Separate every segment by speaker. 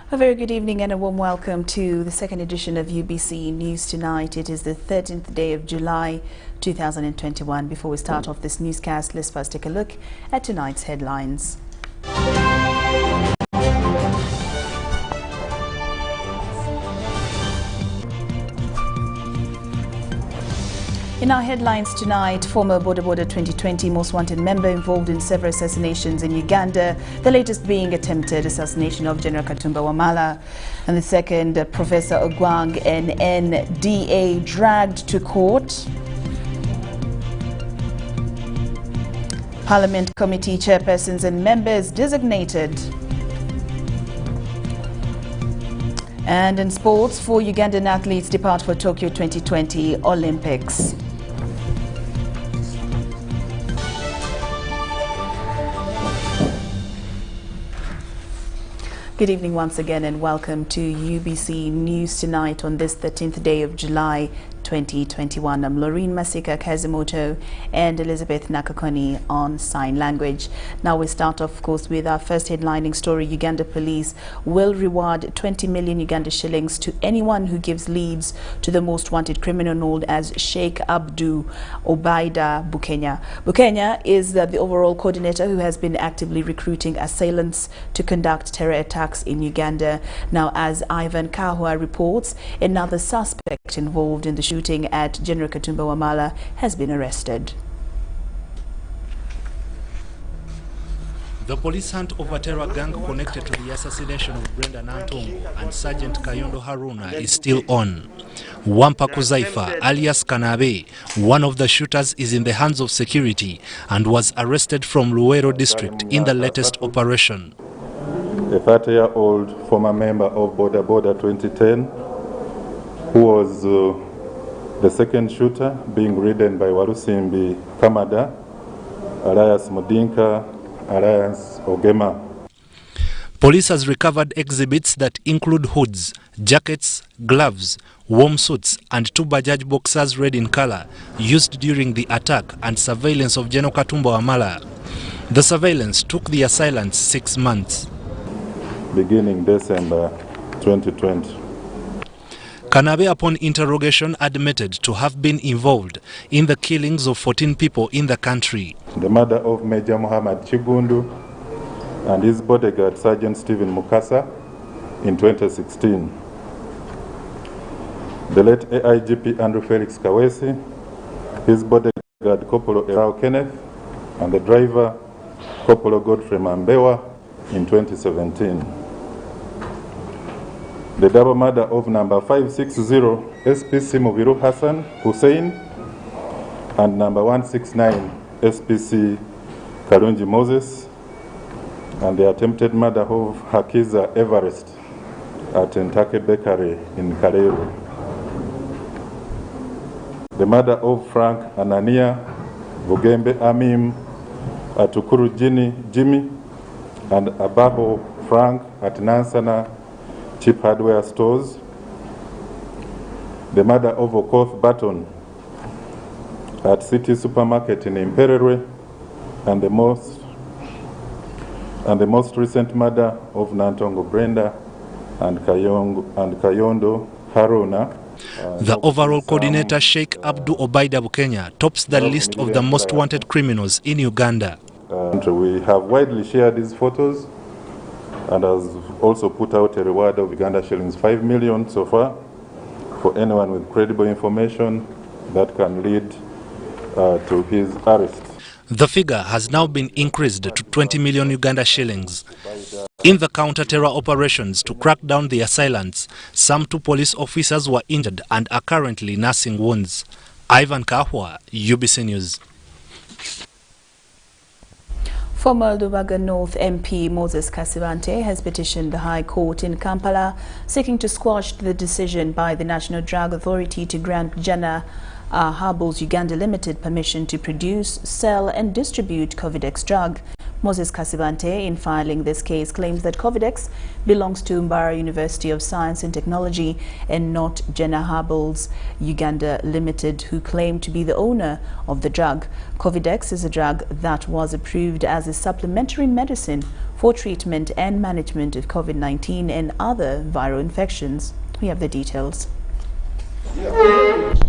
Speaker 1: A very good evening and a warm welcome to the second edition of UBC News Tonight. It is the 13th day of July 2021. Before we start off this newscast, let's first take a look at tonight's headlines. In our headlines tonight, former Border 2020 most wanted member involved in several assassinations in Uganda, the latest being attempted assassination of General Katumba Wamala. And the second, Professor Ogwang and NDA dragged to court. Parliament committee chairpersons and members designated. And in sports, 4 Ugandan athletes depart for Tokyo 2020 Olympics. Good evening once again and welcome to UBC News Tonight on this 13th day of July 2021. I'm Lauryn Masika Kazimoto and Elizabeth Nakakoni on sign language. Now we start off, of course, with our first headlining story. Uganda police will reward 20 million Uganda shillings to anyone who gives leads to the most wanted criminal known as Sheikh Abdu Obaida Bukenya. Bukenya is the overall coordinator who has been actively recruiting assailants to conduct terror attacks in Uganda. Now, as Ivan Kahwa reports, another suspect involved in the shooting at General Katumba Wamala has been arrested.
Speaker 2: The police hunt over terror gang connected to the assassination of Brenda Nantongo and Sergeant Kayondo Haruna is still on. Wampa Kuzaifa, alias Kanabe, one of the shooters, is in the hands of security and was arrested from Luwero district in the latest operation.
Speaker 3: A 30-year-old former member of Border 2010 who was the second shooter, being ridden by Warusimbi Kamada, alias Modinka, alias Ogema.
Speaker 2: Police has recovered exhibits that include hoods, jackets, gloves, warm suits and 2 Bajaj boxers red in color used during the attack and surveillance of General Katumba Wamala. The surveillance took the assailants 6 months.
Speaker 3: Beginning December 2020.
Speaker 2: Kanabe, upon interrogation, admitted to have been involved in the killings of 14 people in the country.
Speaker 3: The murder of Major Muhammad Chigundu and his bodyguard Sergeant Stephen Mukasa in 2016. The late AIGP Andrew Felix Kawesi, his bodyguard Corporal Erao Kenneth, and the driver Corporal Godfrey Mambewa in 2017. The double murder of number 560 SPC Mubiru Hassan Hussein and number 169 SPC Karunji Moses, and the attempted murder of Hakiza Everest at Entake Bakery in Kareru. The murder of Frank Anania Bugembe Amim at Ukuru Jimmy and Abaho Frank at Nansana Cheap Hardware Stores. The murder of Okoth Baton at City Supermarket in Imperere, and the most recent murder of Nantongo Brenda and Kayondo Haruna.
Speaker 2: The overall coordinator, Sheikh Abdu Obaida Bukenya, tops the list of the most wanted criminals in Uganda.
Speaker 3: We have widely shared these photos and has also put out a reward of Uganda shillings 5 million so far for anyone with credible information that can lead to his arrest.
Speaker 2: The figure has now been increased to 20 million Uganda shillings. In the counter-terror operations to crack down the assailants, some 2 police officers were injured and are currently nursing wounds. Ivan Kahwa, UBC News.
Speaker 1: Former Lubaga North MP Moses Kasibante has petitioned the High Court in Kampala seeking to squash the decision by the National Drug Authority to grant Jana Herbals Uganda Limited permission to produce, sell and distribute Covidex drug. Moses Kasibante, in filing this case, claims that Covidex belongs to Mbara University of Science and Technology and not Jenna Herbals Uganda Limited, who claim to be the owner of the drug. Covidex is a drug that was approved as a supplementary medicine for treatment and management of COVID-19 and other viral infections. We have the details.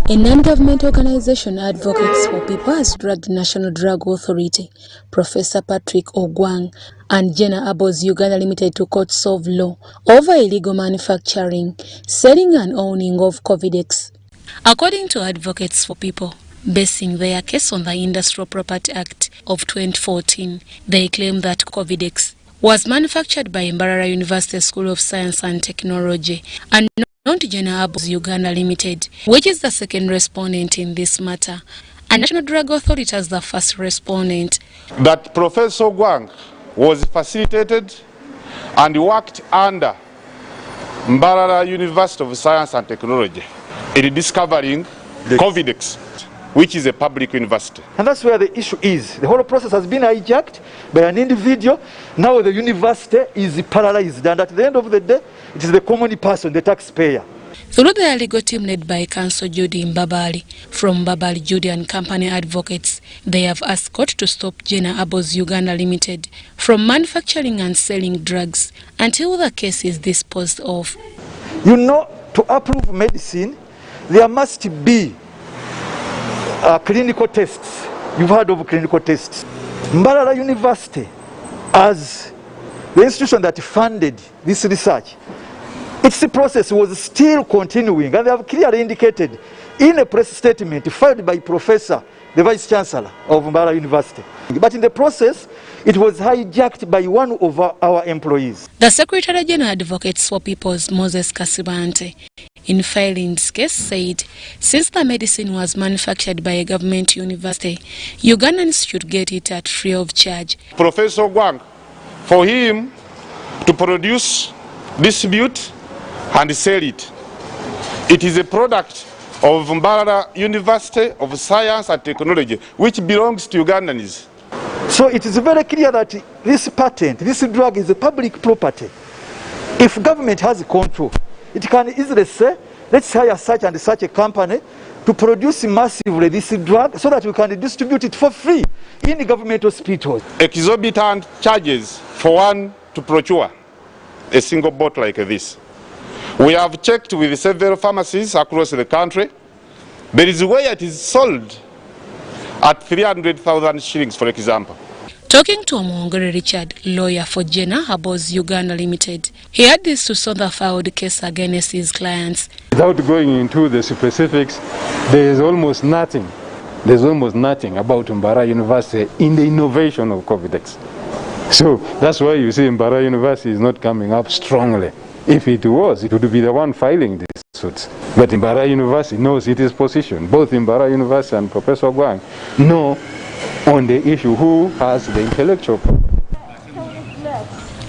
Speaker 4: A non-government organization Advocates for People has dragged National Drug Authority, Professor Patrick Ogwang and Jenna Herbals Uganda Limited to courts of law over illegal manufacturing, selling and owning of Covidex. According to Advocates for People, basing their case on the Industrial Property Act of 2014, they claim that Covidex was manufactured by Mbarara University School of Science and Technology and not Jenna Herbals Uganda Limited, which is the second respondent in this matter, and National Drug Authority as the first respondent.
Speaker 5: That Professor Ogwang was facilitated and worked under Mbarara University of Science and Technology in discovering Covidex, which is a public university.
Speaker 6: And that's where the issue is. The whole process has been hijacked by an individual. Now the university is paralyzed, and at the end of the day, it is the common person, the taxpayer.
Speaker 4: Through their legal team led by Counsel Judy Mbabali from Mbabali Judy and Company Advocates, they have asked court to stop Jenna Herbals Uganda Limited from manufacturing and selling drugs until the case is disposed of.
Speaker 6: You know, to approve medicine, there must be clinical tests. You've heard of clinical tests. Mbarara University, as the institution that funded this research, its process was still continuing, and they have clearly indicated in a press statement filed by Professor, the Vice Chancellor of Mbarara University. But in the process, it was hijacked by one of our employees.
Speaker 4: The Secretary General Advocates for People's Moses Kasibante, in filing this case, said since the medicine was manufactured by a government university, Ugandans should get it at free of charge.
Speaker 5: Professor Ogwang, for him to produce, distribute and sell it, it is a product of Mbarara University of Science and Technology, which belongs to Ugandans.
Speaker 6: So it is very clear that this patent, this drug is a public property. If government has control, it can easily say, let's hire such and such a company to produce massively this drug so that we can distribute it for free in government hospitals.
Speaker 5: Exorbitant charges for one to procure a single bottle like this. We have checked with several pharmacies across the country. There is where it is sold at 300,000 shillings, for example.
Speaker 4: Talking to Omwongere Richard, lawyer for Jenna Herbals Uganda Limited, he had this to solve the filed case against his clients.
Speaker 7: Without going into the specifics, there is almost nothing. There's almost nothing about Mbarara University in the innovation of Covidex. So that's why you see Mbarara University is not coming up strongly. If it was, it would be the one filing these suits. But Mbarara University knows its position. Both Mbarara University and Professor Ogwang know on the issue who has the intellectual property.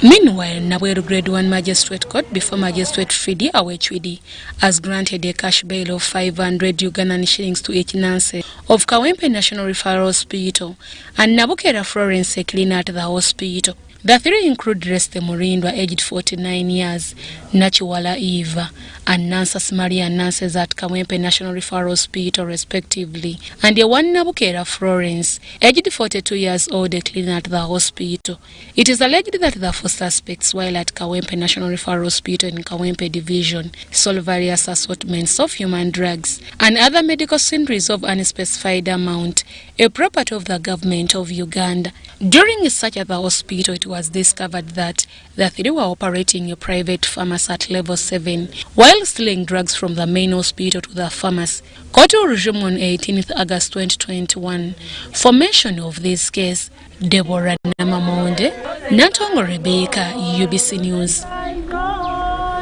Speaker 4: Meanwhile, Nabweru Grade 1 Magistrate Court before Magistrate Fridi Awechwidi has granted a cash bail of 500 Ugandan shillings to each nurse of Kawempe National Referral Hospital and Nabukera Florence, a cleaner at the hospital. The three include Reste Murindwa, aged 49 years, Nachiwala Eva, and Nansas Maria nurses at Kawempe National Referral Hospital, respectively, and a one Nabukera Florence, aged 42 years old, a cleaner at the hospital. It is alleged that the four suspects, while at Kawempe National Referral Hospital in Kawempe Division, sold various assortments of human drugs and other medical sundries of unspecified amount, a property of the government of Uganda. During a search at the hospital, it was discovered that the three were operating a private pharmacy at level 7 while stealing drugs from the main hospital to the pharmacy. Court will resume on 18th August 2021. For mention of this case, Deborah Namamonde, Natongo Rebecca, UBC News.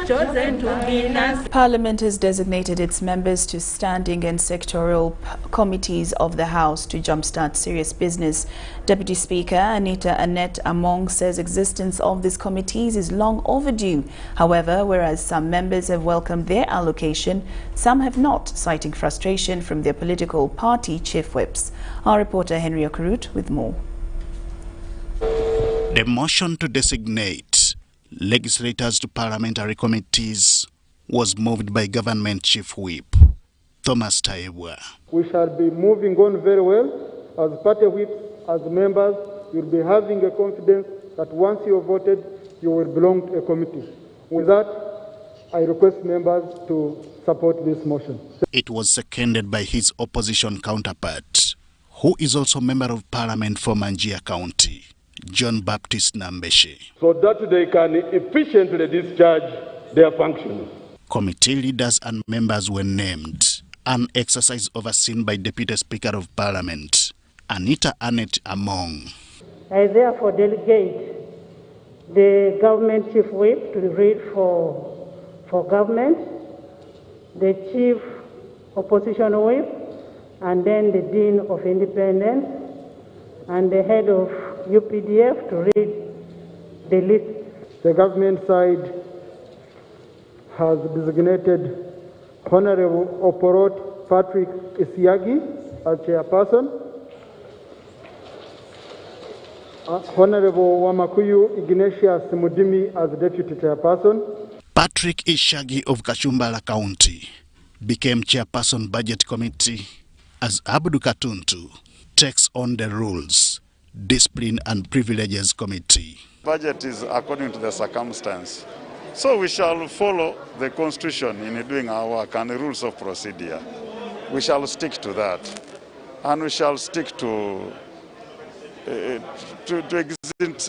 Speaker 1: Parliament has designated its members to standing and sectoral committees of the House to jumpstart serious business. Deputy Speaker Anita Annette Among says existence of these committees is long overdue. However, whereas some members have welcomed their allocation, some have not, citing frustration from their political party chief whips. Our reporter Henry Okurut with more.
Speaker 8: The motion to designate legislators to parliamentary committees was moved by Government Chief Whip Thomas Taibwa.
Speaker 9: We shall be moving on very well. As party whips, as members, you'll be having a confidence that once you have voted, you will belong to a committee. With that, I request members to support this motion.
Speaker 8: It was seconded by his opposition counterpart, who is also member of parliament for Manjia County, John Baptist Nambeshe.
Speaker 10: So that they can efficiently discharge their functions.
Speaker 8: Committee leaders and members were named, an exercise overseen by Deputy Speaker of Parliament, Anita Annette Among.
Speaker 11: I therefore delegate the Government Chief Whip to read for government, the Chief Opposition Whip, and then the Dean of Independence, and the head of UPDF to read the list.
Speaker 9: The government side has designated Honorable Oporot Patrick Isiagi as chairperson, Honorable Wamakuyu Ignatius Mudimi as deputy chairperson.
Speaker 8: Patrick Ishagi of Kashumbala County became chairperson budget committee as Abdu Katuntu takes on the rules, discipline and privileges committee.
Speaker 12: Budget is according to the circumstance. So we shall follow the constitution in doing our work and the rules of procedure. We shall stick to that. And we shall stick to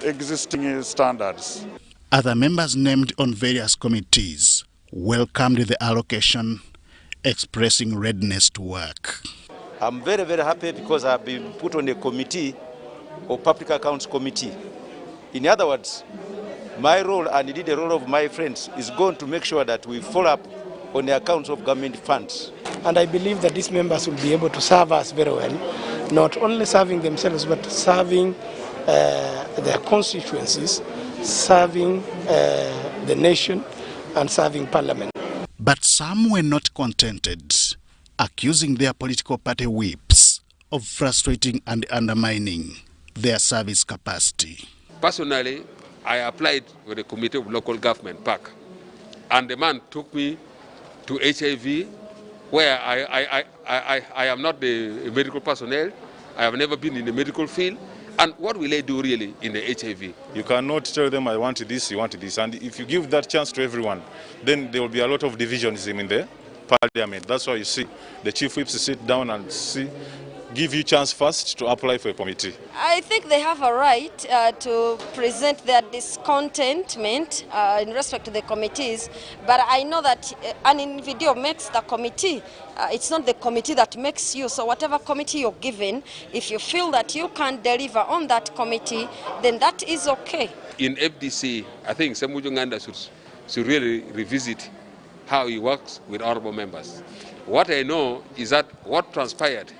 Speaker 12: existing standards.
Speaker 8: Other members named on various committees welcomed the allocation, expressing readiness to work.
Speaker 13: I'm very, very happy because I've been put on a committee or public accounts committee. In other words, my role and indeed the role of my friends is going to make sure that we follow up on the accounts of government funds.
Speaker 14: And I believe that these members will be able to serve us very well, not only serving themselves, but serving their constituencies, serving the nation, and serving Parliament.
Speaker 8: But some were not contented, accusing their political party whips of frustrating and undermining their service capacity.
Speaker 15: Personally, I applied for the Committee of Local Government, PAC, and the man took me to HIV, where I am not a medical personnel. I have never been in the medical field. And what will I do really in the HIV?
Speaker 16: You cannot tell them I want this, you want this. And if you give that chance to everyone, then there will be a lot of divisionism in the parliament. That's why you see the chief whips sit down and give you chance first to apply for a committee.
Speaker 17: I think they have a right to present their discontentment in respect to the committees, but I know that an individual makes the committee. It's not the committee that makes you. So whatever committee you're given, if you feel that you can't deliver on that committee, then that is okay.
Speaker 15: In FDC, I think Semujunganda should really revisit how he works with honorable members. What I know is that what transpired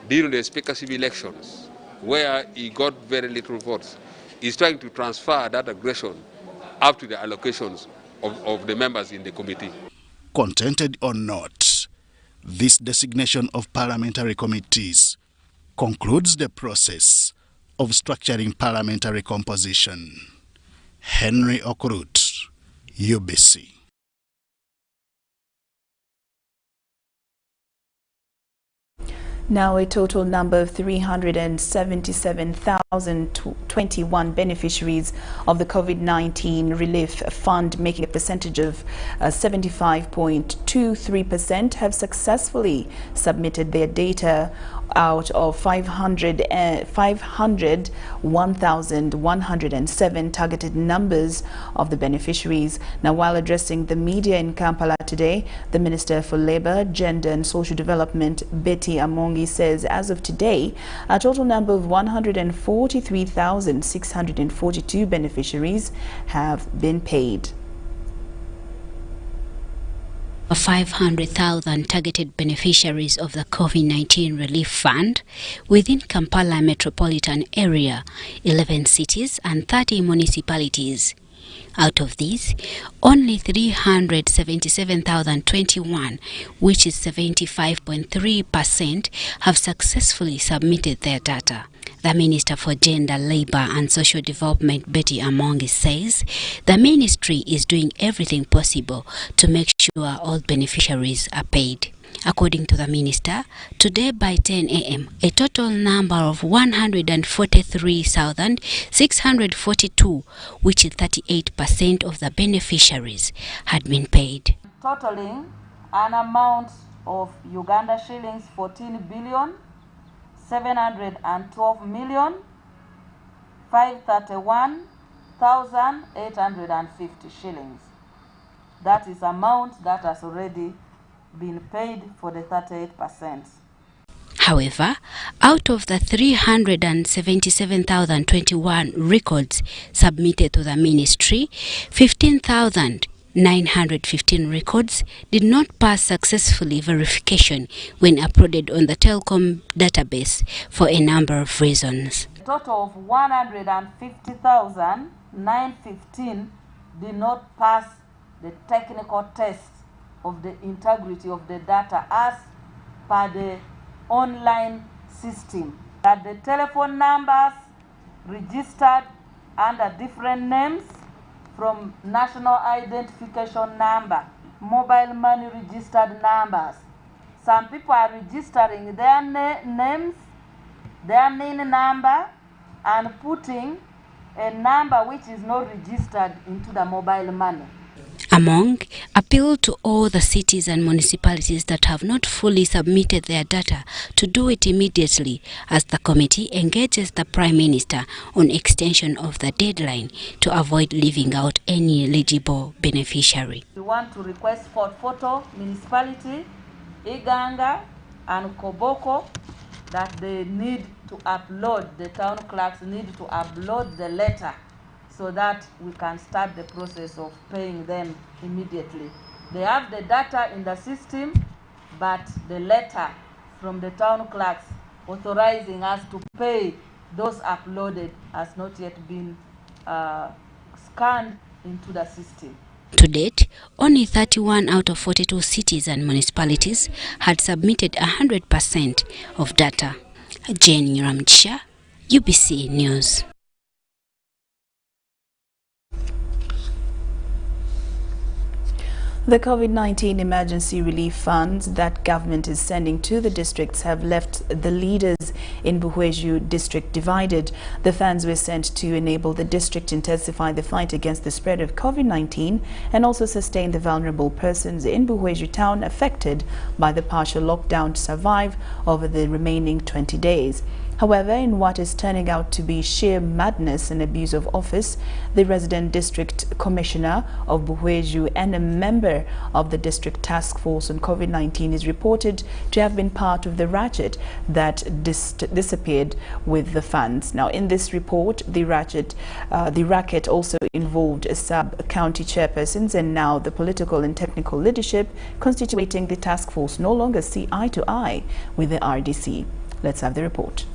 Speaker 15: during the speakership elections, where he got very little votes, is trying to transfer that aggression up to the allocations of the members in the committee.
Speaker 8: Contented or not, this designation of parliamentary committees concludes the process of structuring parliamentary composition. Henry Okurut, UBC.
Speaker 1: Now a total number of 377,021 beneficiaries of the COVID-19 Relief Fund, making a percentage of 75.23%, have successfully submitted their data out of 1,107 targeted numbers of the beneficiaries. Now, while addressing the media in Kampala today, the Minister for Labour, Gender and Social Development, Betty Amongi, says as of today, a total number of 143,642 beneficiaries have been paid.
Speaker 18: 500,000 targeted beneficiaries of the COVID-19 Relief Fund within Kampala metropolitan area, 11 cities and 30 municipalities. Out of these, only 377,021, which is 75.3%, have successfully submitted their data. The Minister for Gender, Labour and Social Development, Betty Amongi, says the ministry is doing everything possible to make sure all beneficiaries are paid. According to the minister, today by 10 a.m., a total number of 143,642, which is 38% of the beneficiaries, had been paid.
Speaker 19: Totaling an amount of Uganda shillings 14,712,531,850 shillings. That is amount that has already been paid for the 38%.
Speaker 18: However, out of the 377,021 records submitted to the ministry, 15,915 records did not pass successfully verification when uploaded on the telecom database for a number of reasons.
Speaker 19: A total of 150,915 did not pass the technical test of the integrity of the data as per the online system. That the telephone numbers registered under different names, from national identification number, mobile money registered numbers. Some people are registering their names, their NIN number, and putting a number which is not registered into the mobile money.
Speaker 18: Among appealed to all the cities and municipalities that have not fully submitted their data to do it immediately, as the committee engages the Prime Minister on extension of the deadline to avoid leaving out any eligible beneficiary.
Speaker 19: We want to request for Photo Municipality, Iganga and Koboko that they need to upload, the town clerks need to upload the letter so that we can start the process of paying them immediately. They have the data in the system, but the letter from the town clerks authorizing us to pay those uploaded has not yet been scanned into the system.
Speaker 18: To date, only 31 out of 42 cities and municipalities had submitted 100% of data. Jane Ramchisha, UBC News.
Speaker 1: The COVID-19 emergency relief funds that government is sending to the districts have left the leaders in Buhweju district divided. The funds were sent to enable the district to intensify the fight against the spread of COVID-19 and also sustain the vulnerable persons in Buhweju town affected by the partial lockdown to survive over the remaining 20 days. However, in what is turning out to be sheer madness and abuse of office, the resident district commissioner of Buhweju and a member of the district task force on COVID-19 is reported to have been part of the racket that disappeared with the funds. Now, in this report, the racket also involved sub-county chairpersons, and now the political and technical leadership constituting the task force no longer see eye to eye with the RDC. Let's have the report.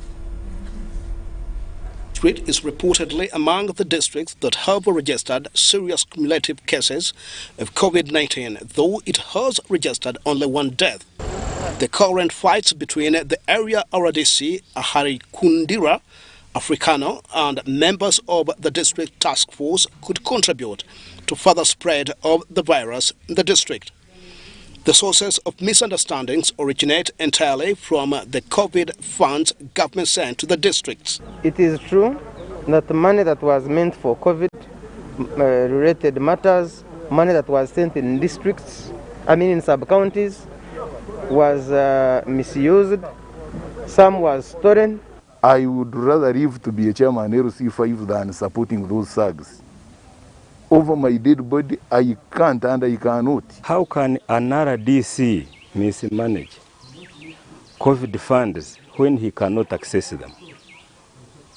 Speaker 20: Is reportedly among the districts that have registered serious cumulative cases of COVID-19, though it has registered only one death. The current fights between the area RDC, Ahari Kundira, Africano, and members of the district task force could contribute to further spread of the virus in the district. The sources of misunderstandings originate entirely from the COVID funds government sent to the districts.
Speaker 21: It is true that the money that was meant for COVID-related matters, money that was sent in districts, in sub-counties, was misused. Some was stolen.
Speaker 22: I would rather live to be a chairman LC5 than supporting those thugs. Over my dead body, I can't and I cannot.
Speaker 23: How can an RDC mismanage COVID funds when he cannot access them?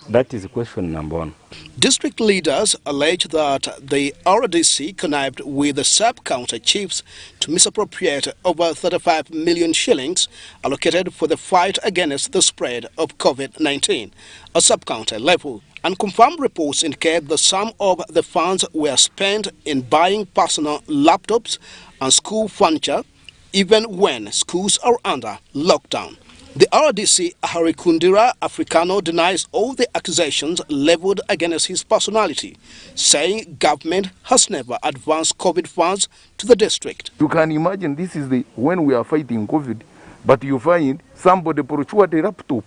Speaker 23: That is question number one.
Speaker 20: District leaders allege that the RDC connived with the sub-county chiefs to misappropriate over 35 million shillings allocated for the fight against the spread of COVID-19 at sub-county level. Unconfirmed reports indicate that some of the funds were spent in buying personal laptops and school furniture, even when schools are under lockdown. The RDC, Harikundira Africano, denies all the accusations leveled against his personality, saying government has never advanced COVID funds to the district.
Speaker 22: You can imagine this is when we are fighting COVID, but you find somebody procured a laptop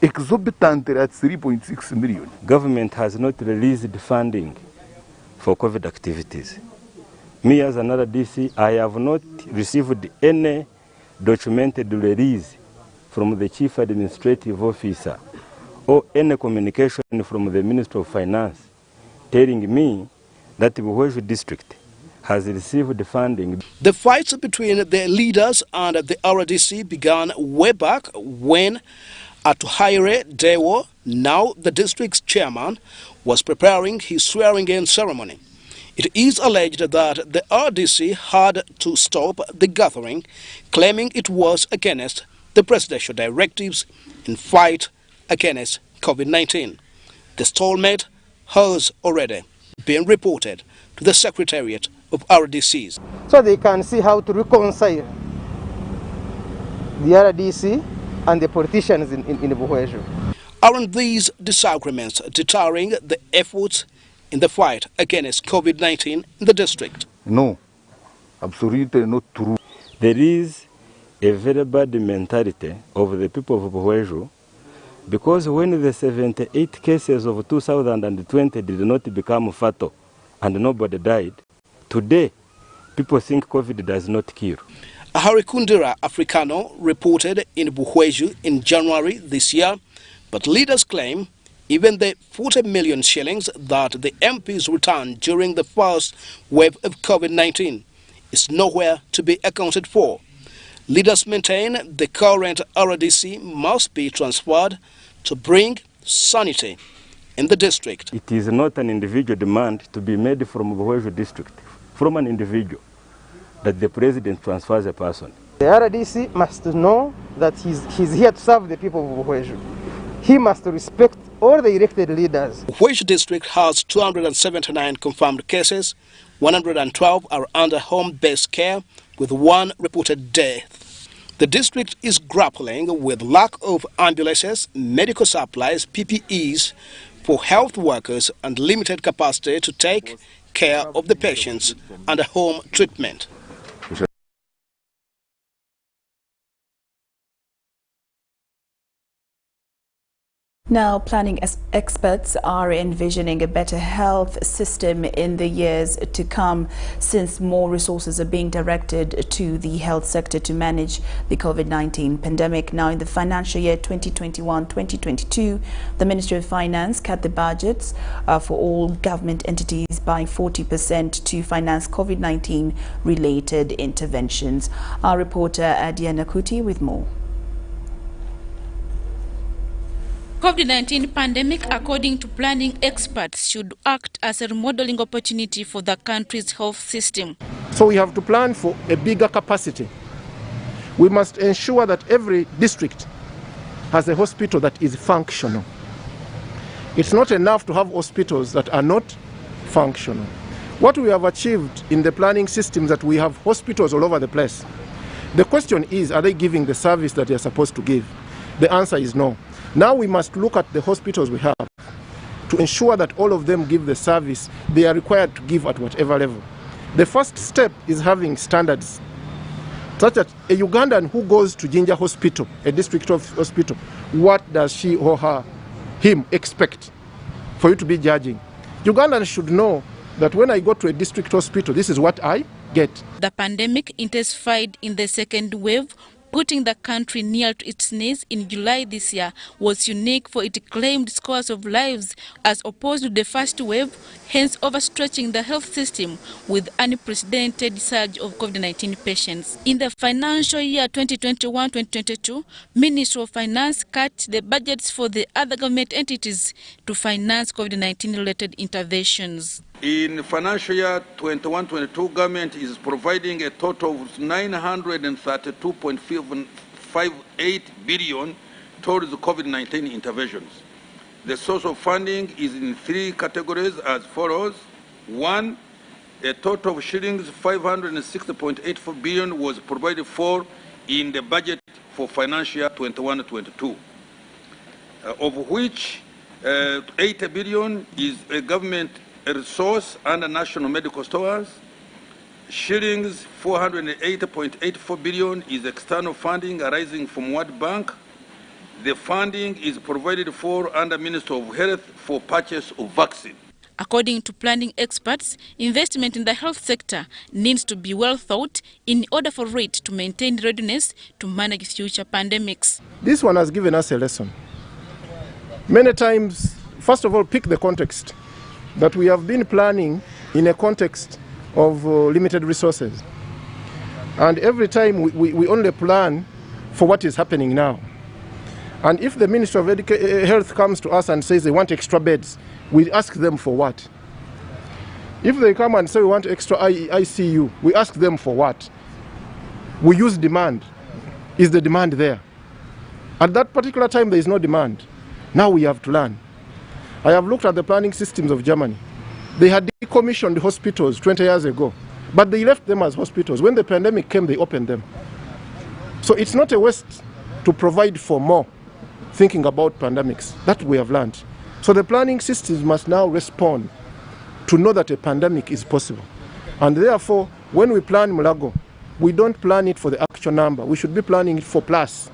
Speaker 22: exorbitant at 3.6 million.
Speaker 23: Government has not released funding for COVID activities. Me as another DC, I have not received any documented release from the Chief Administrative Officer or any communication from the Minister of Finance telling me that the Buhweju district has received funding.
Speaker 20: The fights between the leaders and the RDC began way back when Atuhaire Dewo, now the district's chairman, was preparing his swearing-in ceremony. It is alleged that the RDC had to stop the gathering, claiming it was against the presidential directives in fight against COVID-19. The stalemate has already been reported to the Secretariat of RDCs.
Speaker 21: So they can see how to reconcile the RDC and the politicians in Buhweju.
Speaker 20: Aren't these disagreements deterring the efforts in the fight against COVID-19 in the district?
Speaker 22: No, absolutely not true.
Speaker 23: There is a very bad mentality of the people of Buhweju, because when the 78 cases of 2020 did not become fatal and nobody died, today people think COVID does not kill.
Speaker 20: Harikundira Africano reported in Buhweju in January this year, but leaders claim even the 40 million shillings that the MPs returned during the first wave of COVID-19 is nowhere to be accounted for. Leaders maintain the current RDC must be transferred to bring sanity in the district.
Speaker 23: It is not an individual demand to be made from Buhweju district, from an individual, that the president transfers a person.
Speaker 21: The RDC must know that he's here to serve the people of Buhweju. He must respect all the elected leaders.
Speaker 20: Buhweju district has 279 confirmed cases, 112 are under home-based care, with 1 reported death. The district is grappling with lack of ambulances, medical supplies, PPEs for health workers, and limited capacity to take care of the patients under home treatment.
Speaker 1: Now, planning experts are envisioning a better health system in the years to come, since more resources are being directed to the health sector to manage the COVID-19 pandemic. Now, in the financial year 2021-2022, the Ministry of Finance cut the budgets for all government entities by 40% to finance COVID-19 related interventions. Our reporter Diana Kuti with more.
Speaker 2: COVID-19 pandemic, according to planning experts, should act as a remodeling opportunity for the country's health system.
Speaker 3: So we have to plan for a bigger capacity. We must ensure that every district has a hospital that is functional. It's not enough to have hospitals that are not functional. What we have achieved in the planning system is that we have hospitals all over the place. The question is, are they giving the service that they are supposed to give? The answer is no. Now we must look at the hospitals we have to ensure that all of them give the service they are required to give at whatever level. The first step is having standards, such that a Ugandan who goes to Jinja Hospital, a district hospital, what does she or him expect for you to be judging? Ugandans should know that when I go to a district hospital, this is what I get.
Speaker 2: The pandemic intensified in the second wave, putting the country near to its knees in July this year, was unique, for it claimed scores of lives as opposed to the first wave, hence overstretching the health system with unprecedented surge of COVID-19 patients. In the financial year 2021-2022, Ministry of Finance cut the budgets for the other government entities to finance COVID-19 related interventions.
Speaker 6: In financial year 21-22, government is providing a total of 932.58 billion towards the COVID-19 interventions. The source of funding is in 3 categories as follows. 1, a total of shillings 560.84 billion was provided for in the budget for financial year 21-22, of which 80 billion is a government resource under national medical stores. Shillings 480.84 billion is external funding arising from World Bank. The funding is provided for under Ministry of Health for purchase of vaccine.
Speaker 2: According to planning experts, investment in the health sector needs to be well thought in order for it to maintain readiness to manage future pandemics.
Speaker 3: This one has given us a lesson. Many times, first of all, pick the context that we have been planning in a context of limited resources. And every time we only plan for what is happening now. And if the Ministry of Health comes to us and says they want extra beds, we ask them for what? If they come and say we want extra ICU, we ask them for what? We use demand. Is the demand there? At that particular time, there is no demand. Now we have to learn. I have looked at the planning systems of Germany. They had decommissioned hospitals 20 years ago, but they left them as hospitals. When the pandemic came, they opened them. So it's not a waste to provide for more, thinking about pandemics. That we have learned. So the planning systems must now respond to know that a pandemic is possible. And therefore, when we plan Mulago, we don't plan it for the actual number. We should be planning it for plus.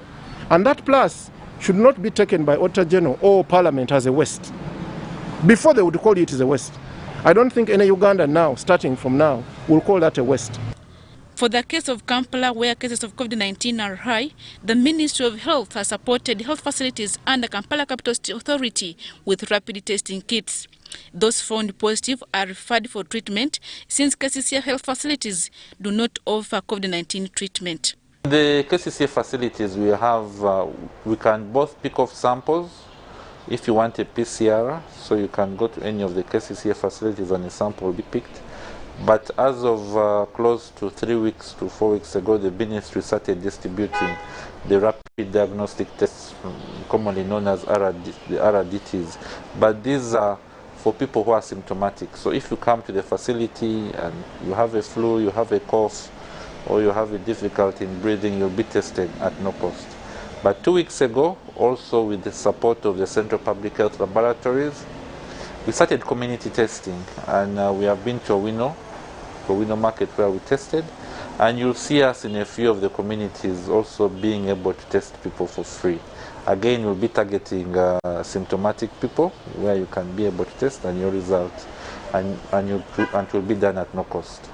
Speaker 3: And that plus should not be taken by Auditor General or Parliament as a waste. Before they would call it as a waste. I don't think any Uganda now, starting from now, will call that a waste.
Speaker 2: For the case of Kampala, where cases of COVID-19 are high, the Ministry of Health has supported health facilities under Kampala Capital Authority with rapid testing kits. Those found positive are referred for treatment, since KCCA health facilities do not offer COVID-19 treatment.
Speaker 4: The KCCA facilities we can both pick off samples if you want a PCR, so you can go to any of the KCCA facilities and a sample will be picked. But as of close to 3 weeks to 4 weeks ago, the ministry started distributing the rapid diagnostic tests, commonly known as the RDTs. But these are for people who are symptomatic. So if you come to the facility and you have a flu, you have a cough, or you have a difficulty in breathing, you'll be tested at no cost. But 2 weeks ago, also with the support of the Central Public Health Laboratories, we started community testing, and we have been to Owino Market where we tested, and you'll see us in a few of the communities also being able to test people for free. Again, we'll be targeting symptomatic people where you can be able to test and your result, and will be done at no cost.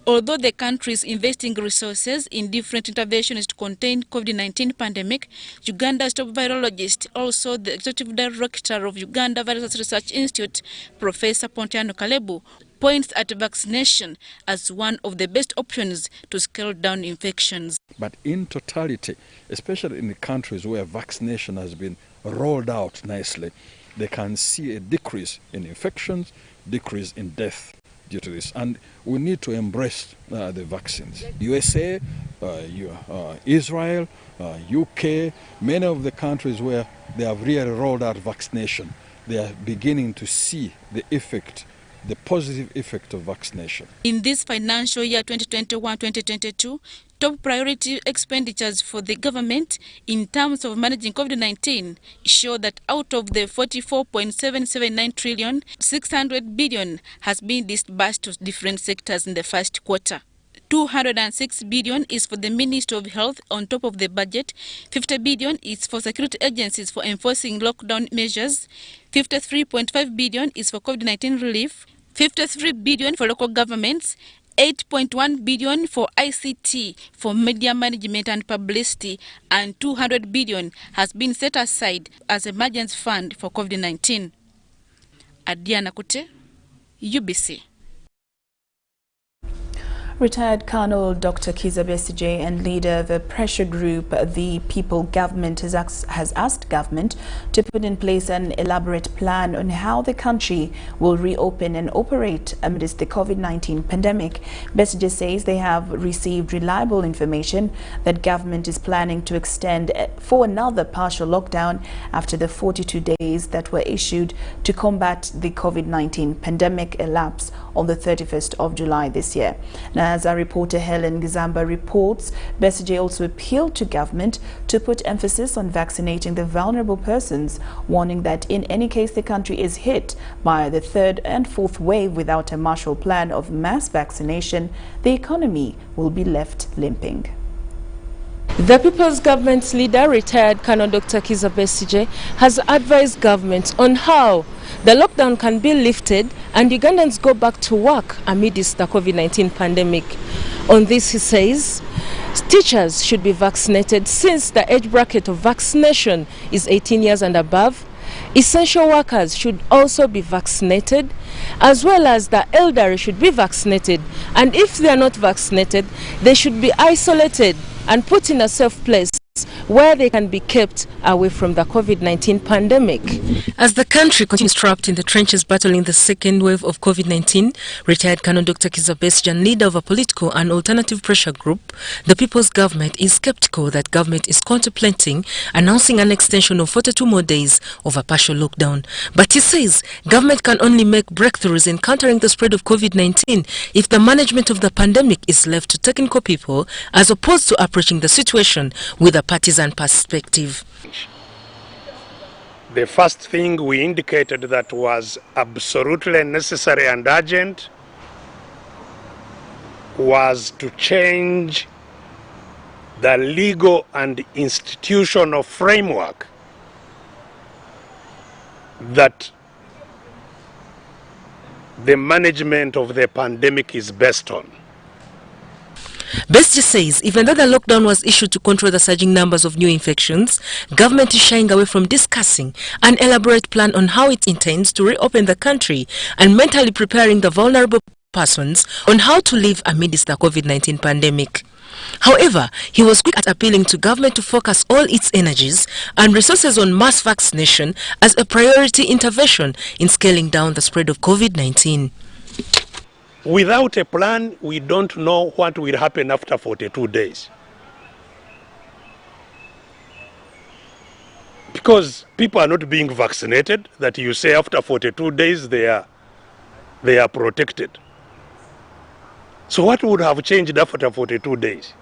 Speaker 2: Although the country is investing resources in different interventions to contain COVID-19 pandemic, Uganda's top virologist, also the executive director of Uganda Virus Research Institute, Professor Pontiano Kalebu, points at vaccination as one of the best options to scale down infections.
Speaker 5: But in totality, especially in the countries where vaccination has been rolled out nicely, they can see a decrease in infections, decrease in death due to this. And we need to embrace the vaccines. USA, Israel, UK, many of the countries where they have really rolled out vaccination, they are beginning to see the effect, the positive effect of vaccination.
Speaker 2: In this financial year 2021-2022, top priority expenditures for the government in terms of managing COVID-19 show that out of the 44.779 trillion, 600 billion has been disbursed to different sectors in the first quarter. 206 billion is for the Ministry of Health on top of the budget. 50 billion is for security agencies for enforcing lockdown measures. 53.5 billion is for COVID-19 relief. 53 billion for local governments. 8.1 billion for ICT for media management and publicity, and 200 billion has been set aside as emergency fund for COVID-19. Adiana Kute, UBC.
Speaker 1: Retired Colonel Dr. Kizza Besigye and leader of a pressure group, the People Government, has asked government to put in place an elaborate plan on how the country will reopen and operate amidst the COVID-19 pandemic. Besigye says they have received reliable information that government is planning to extend for another partial lockdown after the 42 days that were issued to combat the COVID-19 pandemic elapse on the 31st of July this year. Now, As our reporter Helen Gizamba reports, Besigye also appealed to government to put emphasis on vaccinating the vulnerable persons, warning that in any case the country is hit by the third and fourth wave without a Marshall Plan of mass vaccination, the economy will be left limping.
Speaker 7: The People's Government's leader, retired Colonel Dr. Kizza Besigye, has advised governments on how the lockdown can be lifted and Ugandans go back to work amidst the COVID-19 pandemic. On this, he says, teachers should be vaccinated since the age bracket of vaccination is 18 years and above. Essential workers should also be vaccinated, as well as the elderly should be vaccinated. And if they are not vaccinated, they should be isolated and put in a safe place where they can be kept away from the COVID-19 pandemic. As the country continues trapped in the trenches battling the second wave of COVID-19, retired Colonel Dr. Kizza Besigye, leader of a political and alternative pressure group, the People's Government is skeptical that government is contemplating announcing an extension of 42 more days of a partial lockdown. But he says government can only make breakthroughs in countering the spread of COVID-19 if the management of the pandemic is left to technical people as opposed to approaching the situation with a partisan perspective.
Speaker 14: The first thing we indicated that was absolutely necessary and urgent was to change the legal and institutional framework that the management of the pandemic is based on.
Speaker 7: Besigye says even though the lockdown was issued to control the surging numbers of new infections, government is shying away from discussing an elaborate plan on how it intends to reopen the country and mentally preparing the vulnerable persons on how to live amidst the COVID-19 pandemic. However, he was quick at appealing to government to focus all its energies and resources on mass vaccination as a priority intervention in scaling down the spread of COVID-19.
Speaker 14: Without a plan, we don't know what will happen after 42 days. Because people are not being vaccinated, that you say after 42 days they are protected. So what would have changed after 42 days?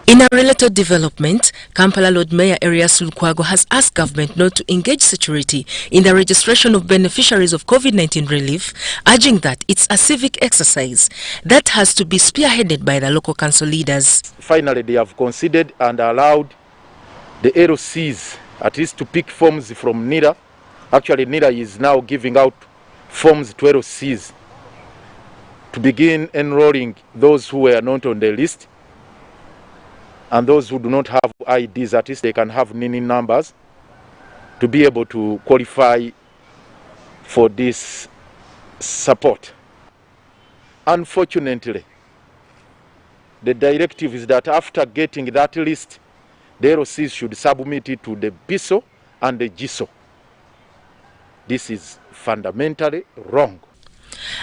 Speaker 7: In a related development, Kampala Lord Mayor Erias Lukwago has asked government not to engage security in the registration of beneficiaries of COVID-19 relief, urging that it's a civic exercise that has to be spearheaded by the local council leaders.
Speaker 3: Finally, they have considered and allowed the LCs at least to pick forms from NIRA. Actually, NIRA is now giving out forms to LCs to begin enrolling those who were not on the list. And those who do not have IDs, at least they can have NIN numbers to be able to qualify for this support. Unfortunately, the directive is that after getting that list, the LCs should submit it to the BISO and the GISO. This is fundamentally wrong.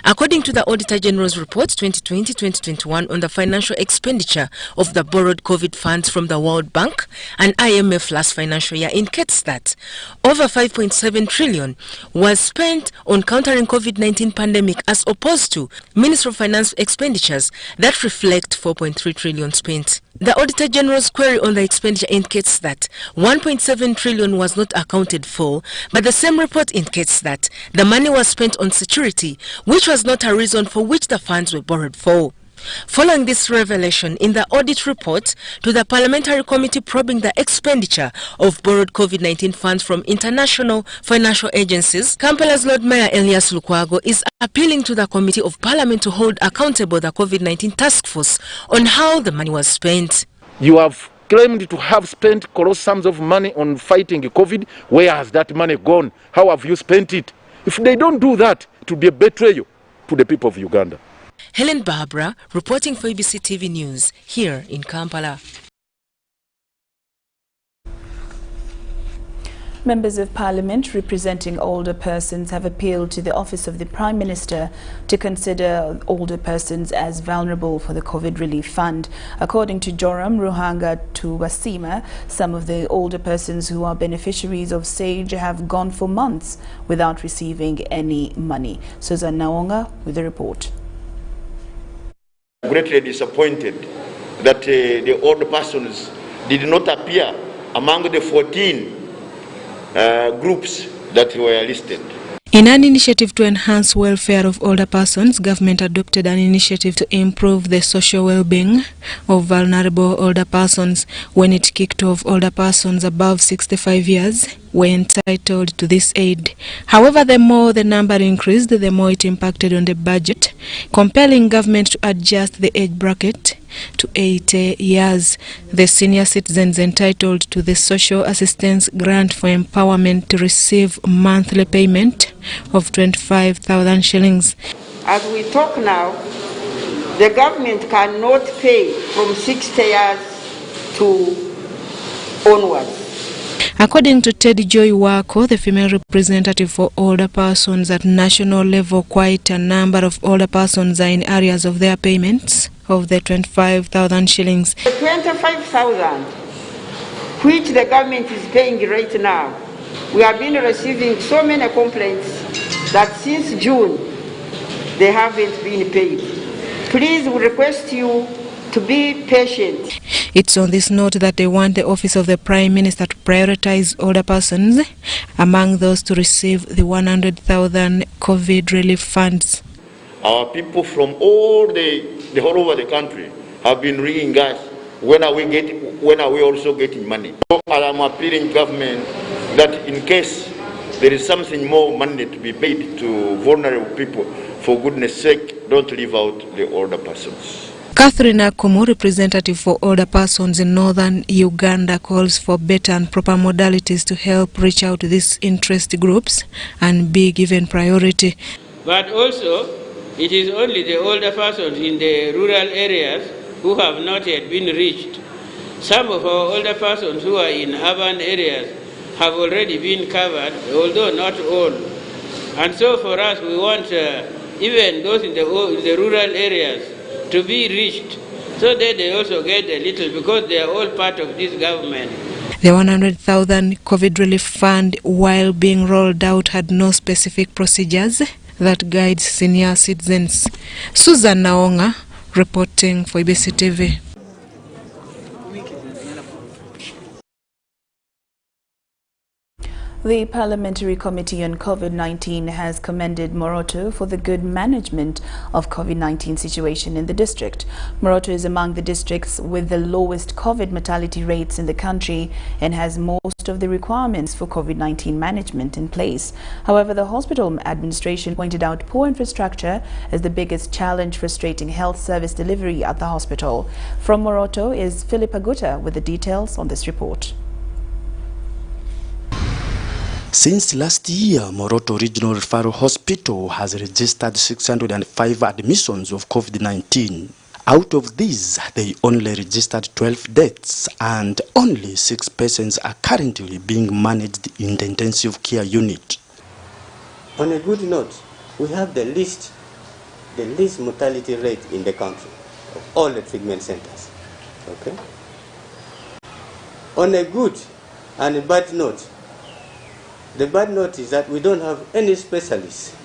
Speaker 7: According to the Auditor General's report 2020-2021 on the financial expenditure of the borrowed COVID funds from the World Bank and IMF last financial year indicates that over 5.7 trillion was spent on countering COVID-19 pandemic as opposed to Ministry of Finance expenditures that reflect 4.3 trillion spent. The Auditor General's query on the expenditure indicates that 1.7 trillion was not accounted for, but the same report indicates that the money was spent on security, which was not a reason for which the funds were borrowed for. Following this revelation in the audit report to the Parliamentary Committee probing the expenditure of borrowed COVID-19 funds from international financial agencies, Kampala's Lord Mayor Erias Lukwago is appealing to the Committee of Parliament to hold accountable the COVID-19 task force on how the money was spent.
Speaker 3: You have claimed to have spent colossal sums of money on fighting COVID. Where has that money gone? How have you spent it? If they don't do that, it will be a betrayal to the people of Uganda.
Speaker 7: Helen Barbara, reporting for UBC TV News, here in Kampala.
Speaker 1: Members of Parliament representing older persons have appealed to the Office of the Prime Minister to consider older persons as vulnerable for the COVID Relief Fund. According to Joram Ruhanga Tubasima, some of the older persons who are beneficiaries of SAGE have gone for months without receiving any money. Susan Naonga with the report.
Speaker 9: Greatly disappointed that the old persons did not appear among the 14 groups that were listed.
Speaker 7: In an initiative to enhance welfare of older persons, government adopted an initiative to improve the social well-being of vulnerable older persons. When it kicked off, older persons above 65 years were entitled to this aid. However, the more the number increased, the more it impacted on the budget, compelling government to adjust the age bracket to 80 years. The senior citizens entitled to the social assistance grant for empowerment to receive monthly payment of 25,000 shillings.
Speaker 10: As we talk now, the government cannot pay from 60 years to onwards.
Speaker 7: According to Teddy Joy Wako, the female representative for older persons at national level, quite a number of older persons are in areas of their payments of the 25,000 shillings.
Speaker 10: The 25,000, which the government is paying right now, we have been receiving so many complaints that since June, they haven't been paid. Please, we request you to be patient.
Speaker 7: It's on this note that they want the Office of the Prime Minister to prioritize older persons among those to receive the 100,000 COVID relief funds.
Speaker 9: Our people from all over the country have been ringing us, when are we also getting money? So I am appealing government that in case there is something more money to be paid to vulnerable people, for goodness sake, don't leave out the older persons.
Speaker 7: Catherine Akumu, representative for older persons in northern Uganda, calls for better and proper modalities to help reach out to these interest groups and be given priority.
Speaker 11: But also, it is only the older persons in the rural areas who have not yet been reached. Some of our older persons who are in urban areas have already been covered, although not all. And so for us, we want even those in the rural areas to be reached, so that they also get a little, because they are all part of this government.
Speaker 7: The 100,000 COVID relief fund, while being rolled out, had no specific procedures that guide senior citizens. Susan Naonga, reporting for UBC TV.
Speaker 1: The Parliamentary Committee on COVID-19 has commended Moroto for the good management of COVID-19 situation in the district. Moroto is among the districts with the lowest COVID mortality rates in the country and has most of the requirements for COVID-19 management in place. However, the hospital administration pointed out poor infrastructure as the biggest challenge frustrating health service delivery at the hospital. From Moroto is Philip Aguta with the details on this report.
Speaker 24: Since last year, Moroto Regional Referral Hospital has registered 605 admissions of COVID-19. Out of these, they only registered 12 deaths and only 6 persons are currently being managed in the intensive care unit.
Speaker 25: On a good note, we have the least mortality rate in the country of all the treatment centers. Okay? On a good and a bad note, the bad note is that we don't have any specialists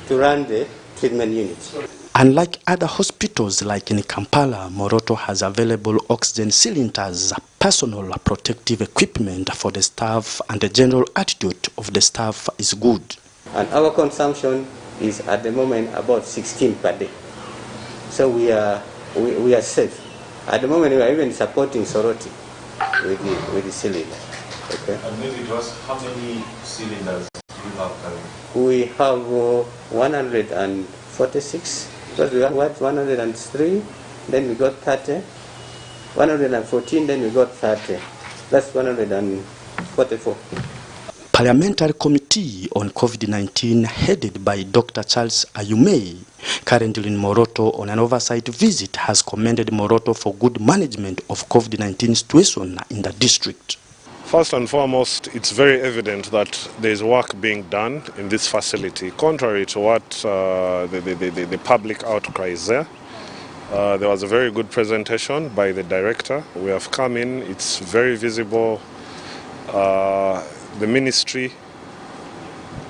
Speaker 25: to run the treatment units.
Speaker 24: Unlike other hospitals like in Kampala, Moroto has available oxygen cylinders, personal protective equipment for the staff, and the general attitude of the staff is good.
Speaker 25: And our consumption is at the moment about 16 per day. So we are safe. At the moment we are even supporting Soroti with the cylinder. Okay.
Speaker 26: And maybe to us, how many cylinders do you have currently?
Speaker 25: We have 146. Because we have 103, then we got 30. 114, then we got 30. That's 144.
Speaker 24: Parliamentary Committee on COVID-19 headed by Dr. Charles Ayume, currently in Moroto on an oversight visit, has commended Moroto for good management of COVID-19 situation in the district.
Speaker 27: First and foremost, it's very evident that there is work being done in this facility, contrary to what the public outcry is there. There was a very good presentation by the director. We have come in, it's very visible. The ministry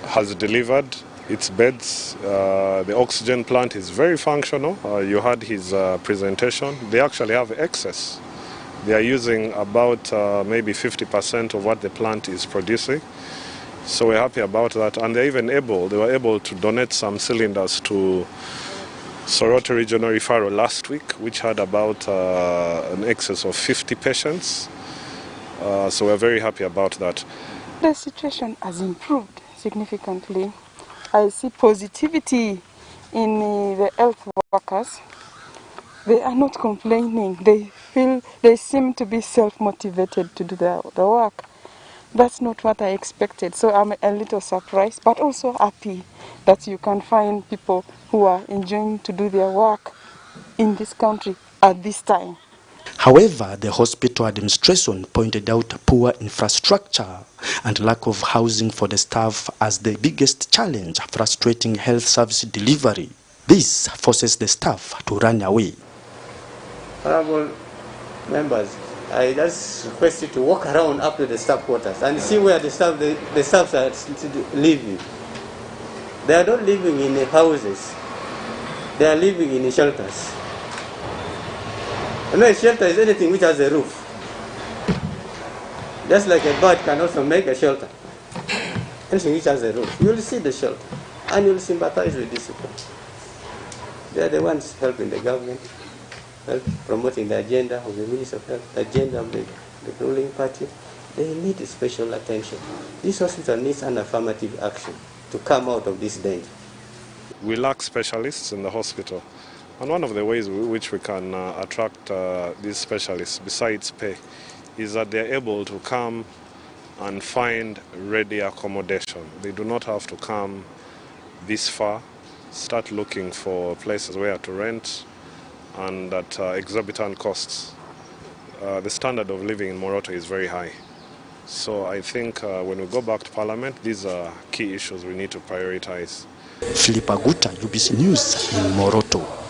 Speaker 27: has delivered its beds. The oxygen plant is very functional. You had his presentation. They actually have excess. They are using about maybe 50% of what the plant is producing. So we're happy about that. And they were able to donate some cylinders to Moroto Regional Referral last week, which had about an excess of 50 patients. So we're very happy about that.
Speaker 8: The situation has improved significantly. I see positivity in the health workers. They are not complaining. They seem to be self-motivated to do the work. That's not what I expected. So I'm a little surprised, but also happy that you can find people who are enjoying to do their work in this country at this time.
Speaker 24: However, the hospital administration pointed out poor infrastructure and lack of housing for the staff as the biggest challenge frustrating health service delivery. This forces the staff to run away.
Speaker 25: Honorable members, I just request you to walk around up to the staff quarters and see where the staffs are living. They are not living in the houses. They are living in the shelters. You know, a shelter is anything which has a roof. Just like a bird can also make a shelter. Anything which has a roof. You will see the shelter and you will sympathize with these people. They are the ones helping the government, promoting the agenda of the Minister of Health, the agenda of the ruling party. They need special attention. This hospital needs an affirmative action to come out of this danger.
Speaker 27: We lack specialists in the hospital. And one of the ways which we can attract these specialists, besides pay, is that they're able to come and find ready accommodation. They do not have to come this far, start looking for places where to rent, and at exorbitant costs. The standard of living in Moroto is very high. So I think when we go back to Parliament, these are key issues we need to prioritize.
Speaker 24: Philip Aguta, UBC News in Moroto.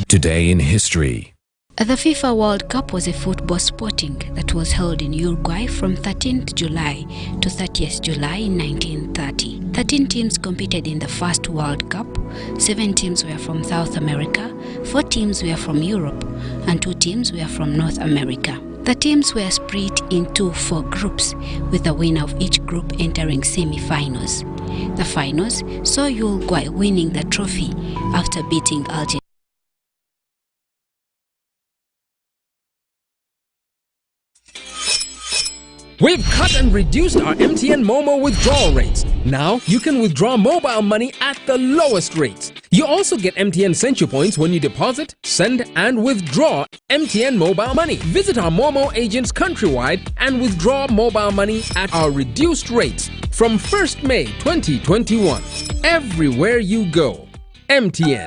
Speaker 12: Today in history.
Speaker 18: The FIFA World Cup was a football sporting that was held in Uruguay from 13th July to 30th July in 1930. 13 teams competed in the first World Cup. 7 teams were from South America, 4 teams were from Europe, and 2 teams were from North America. The teams were split into 4 groups, with the winner of each group entering semi-finals. The finals saw Uruguay winning the trophy after beating Argentina.
Speaker 13: We've cut and reduced our MTN Momo withdrawal rates. Now you can withdraw mobile money at the lowest rates. You also get MTN Century Points when you deposit, send and withdraw MTN mobile money. Visit our Momo agents countrywide and withdraw mobile money at our reduced rates from 1st May 2021. Everywhere you go. MTN.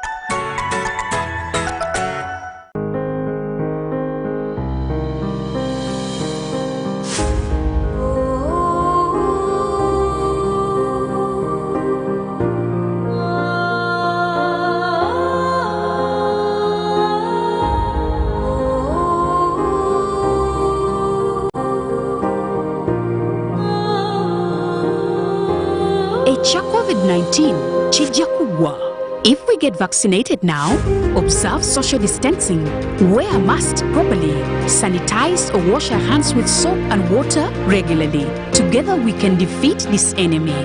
Speaker 15: COVID-19 chija kugwa. If we get vaccinated now, observe social distancing, wear a mask properly, sanitize or wash our hands with soap and water regularly. Together we can defeat this enemy.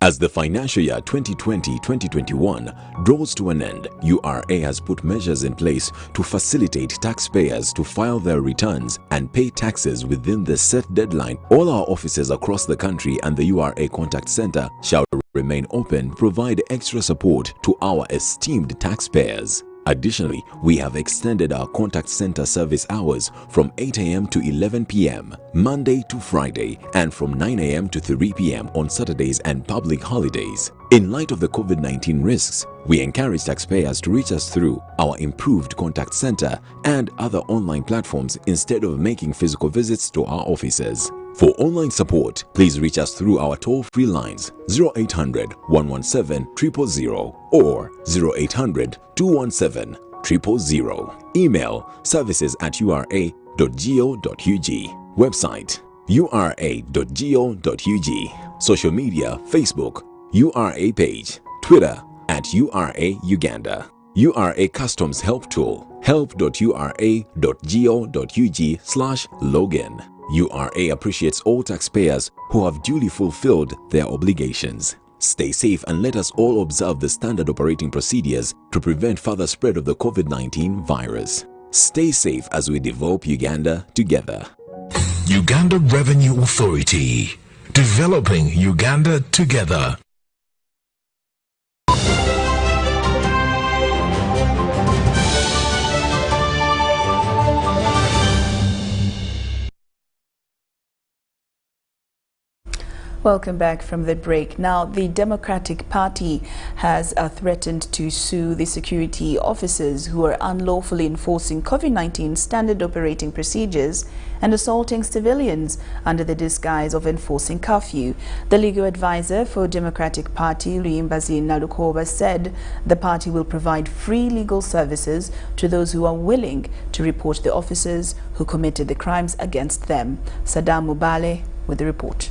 Speaker 12: As the financial year 2020-2021 draws to an end, URA has put measures in place to facilitate taxpayers to file their returns and pay taxes within the set deadline. All our offices across the country and the URA Contact Center shall remain open to provide extra support to our esteemed taxpayers. Additionally, we have extended our contact center service hours from 8 a.m. to 11 p.m. Monday to Friday and from 9 a.m. to 3 p.m. on Saturdays and public holidays. In light of the COVID-19 risks, we encourage taxpayers to reach us through our improved contact center and other online platforms instead of making physical visits to our offices. For online support, please reach us through our toll-free lines 0800 117 000 or 0800 217 000. Email services@ura.go.ug. Website ura.go.ug. Social media Facebook URA page, Twitter @URA Uganda. URA Customs Help Tool help.ura.go.ug/login. URA appreciates all taxpayers who have duly fulfilled their obligations. Stay safe and let us all observe the standard operating procedures to prevent further spread of the COVID-19 virus. Stay safe as we develop Uganda together.
Speaker 16: Uganda Revenue Authority, developing Uganda together.
Speaker 1: Welcome back from the break. Now, the Democratic Party has threatened to sue the security officers who are unlawfully enforcing COVID-19 standard operating procedures and assaulting civilians under the disguise of enforcing curfew. The legal advisor for Democratic Party, Lauryn Masika Kazimoto, said the party will provide free legal services to those who are willing to report the officers who committed the crimes against them. Saddam Mubale with the report.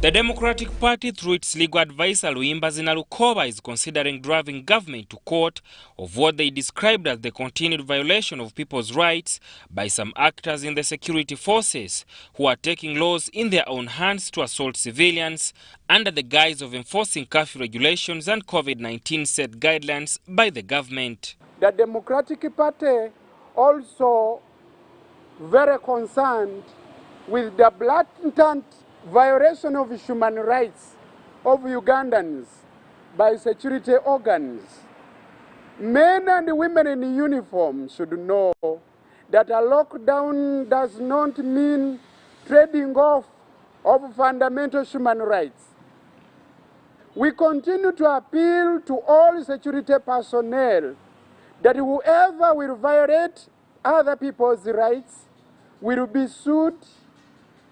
Speaker 17: The Democratic Party, through its legal advisor Lauryn Masika Kazimoto, is considering driving government to court of what they described as the continued violation of people's rights by some actors in the security forces who are taking laws in their own hands to assault civilians under the guise of enforcing curfew regulations and COVID-19 set guidelines by the government.
Speaker 19: The Democratic Party also very concerned with the blatant violation of human rights of Ugandans by security organs. Men and women in uniform should know that a lockdown does not mean trading off of fundamental human rights. We continue to appeal to all security personnel that whoever will violate other people's rights will be sued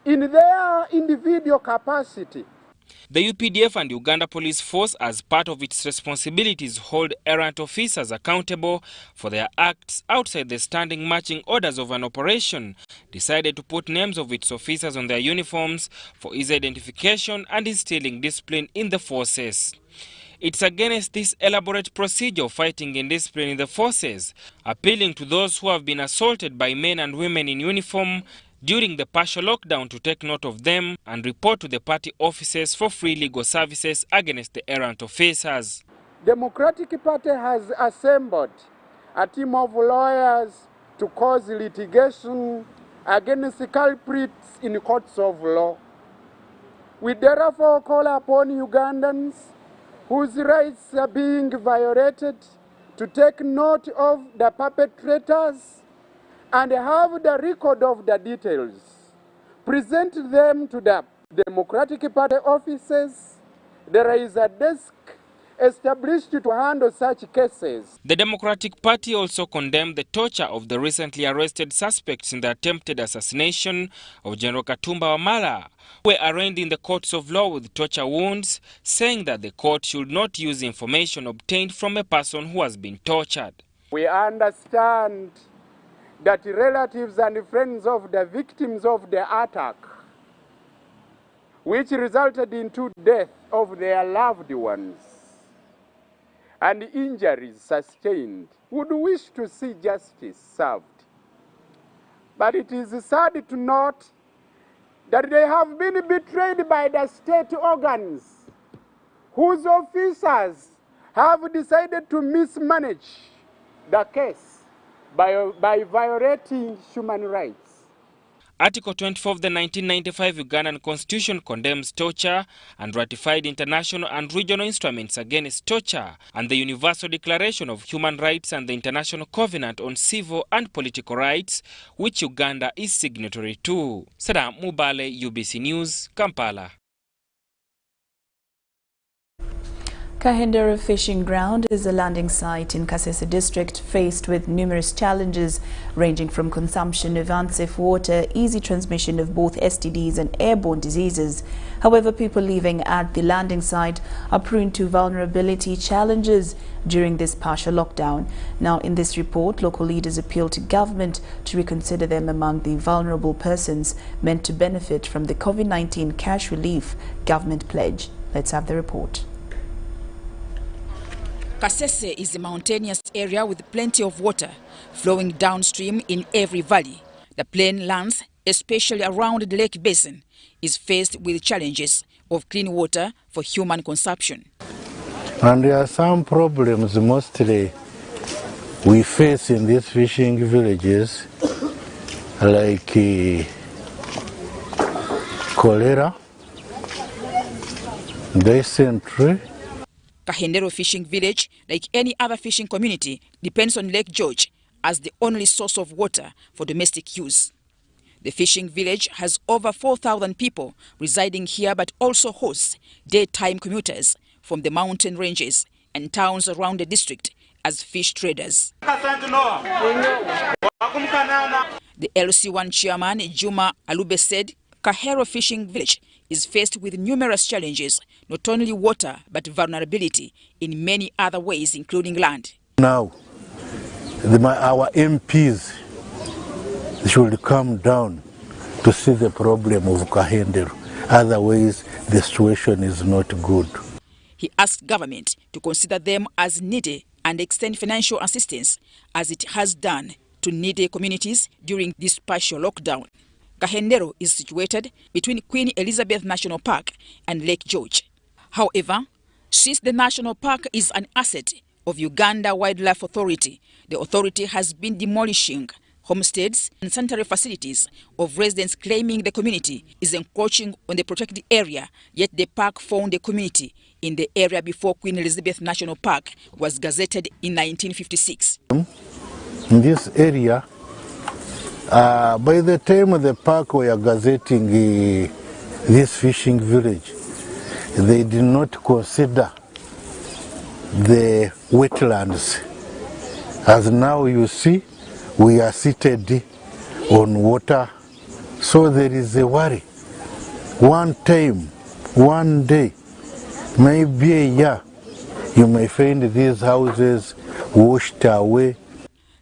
Speaker 19: in their individual capacity.
Speaker 17: The UPDF and Uganda Police Force, as part of its responsibilities, hold errant officers accountable for their acts outside the standing marching orders of an operation, decided to put names of its officers on their uniforms for easy identification and instilling discipline in the forces. It's against this elaborate procedure of fighting indiscipline in the forces, appealing to those who have been assaulted by men and women in uniform during the partial lockdown to take note of them and report to the party offices for free legal services against the errant officers.
Speaker 19: Democratic Party has assembled a team of lawyers to cause litigation against culprits in courts of law. We therefore call upon Ugandans whose rights are being violated to take note of the perpetrators and have the record of the details. Present them to the Democratic Party offices. There is a desk established to handle such cases.
Speaker 17: The Democratic Party also condemned the torture of the recently arrested suspects in the attempted assassination of General Katumba Wamala, who were arraigned in the courts of law with torture wounds, saying that the court should not use information obtained from a person who has been tortured.
Speaker 19: We understand that relatives and friends of the victims of the attack, which resulted in the death of their loved ones and injuries sustained, would wish to see justice served. But it is sad to note that they have been betrayed by the state organs, whose officers have decided to mismanage the case by violating human rights.
Speaker 17: Article 24 of the 1995 Ugandan Constitution condemns torture and ratified international and regional instruments against torture and the Universal Declaration of Human Rights and the International Covenant on Civil and Political Rights, which Uganda is signatory to. Sadam Mubale, UBC News, Kampala.
Speaker 1: Kahendero Fishing Ground is a landing site in Kasese district faced with numerous challenges ranging from consumption of unsafe water, easy transmission of both STDs and airborne diseases. However, people living at the landing site are prone to vulnerability challenges during this partial lockdown. Now, in this report, local leaders appeal to government to reconsider them among the vulnerable persons meant to benefit from the COVID-19 cash relief government pledge. Let's have the report.
Speaker 4: Kasese is a mountainous area with plenty of water flowing downstream in every valley. The plain lands, especially around the lake basin, is faced with challenges of clean water for human consumption.
Speaker 5: And there are some problems mostly we face in these fishing villages, like cholera, dysentery.
Speaker 4: Kahendero Fishing Village, like any other fishing community, depends on Lake George as the only source of water for domestic use. The fishing village has over 4,000 people residing here, but also hosts daytime commuters from the mountain ranges and towns around the district as fish traders. The LC1 chairman, Juma Alube, said Kahero Fishing Village is faced with numerous challenges, not only water, but vulnerability in many other ways, including land.
Speaker 5: Now, our MPs should come down to see the problem of Kahendero. Otherwise, the situation is not good.
Speaker 4: He asked government to consider them as needy and extend financial assistance, as it has done to needy communities during this partial lockdown. Kahendero is situated between Queen Elizabeth National Park and Lake George. However, since the national park is an asset of Uganda Wildlife Authority, the authority has been demolishing homesteads and sanitary facilities of residents, claiming the community is encroaching on the protected area, yet the park found a community in the area before Queen Elizabeth National Park was gazetted in 1956.
Speaker 5: In this area, by the time the park were gazetting this fishing village, they did not consider the wetlands. As now you see, we are seated on water, so there is a worry. One time, one day, maybe a year, you may find these houses washed away.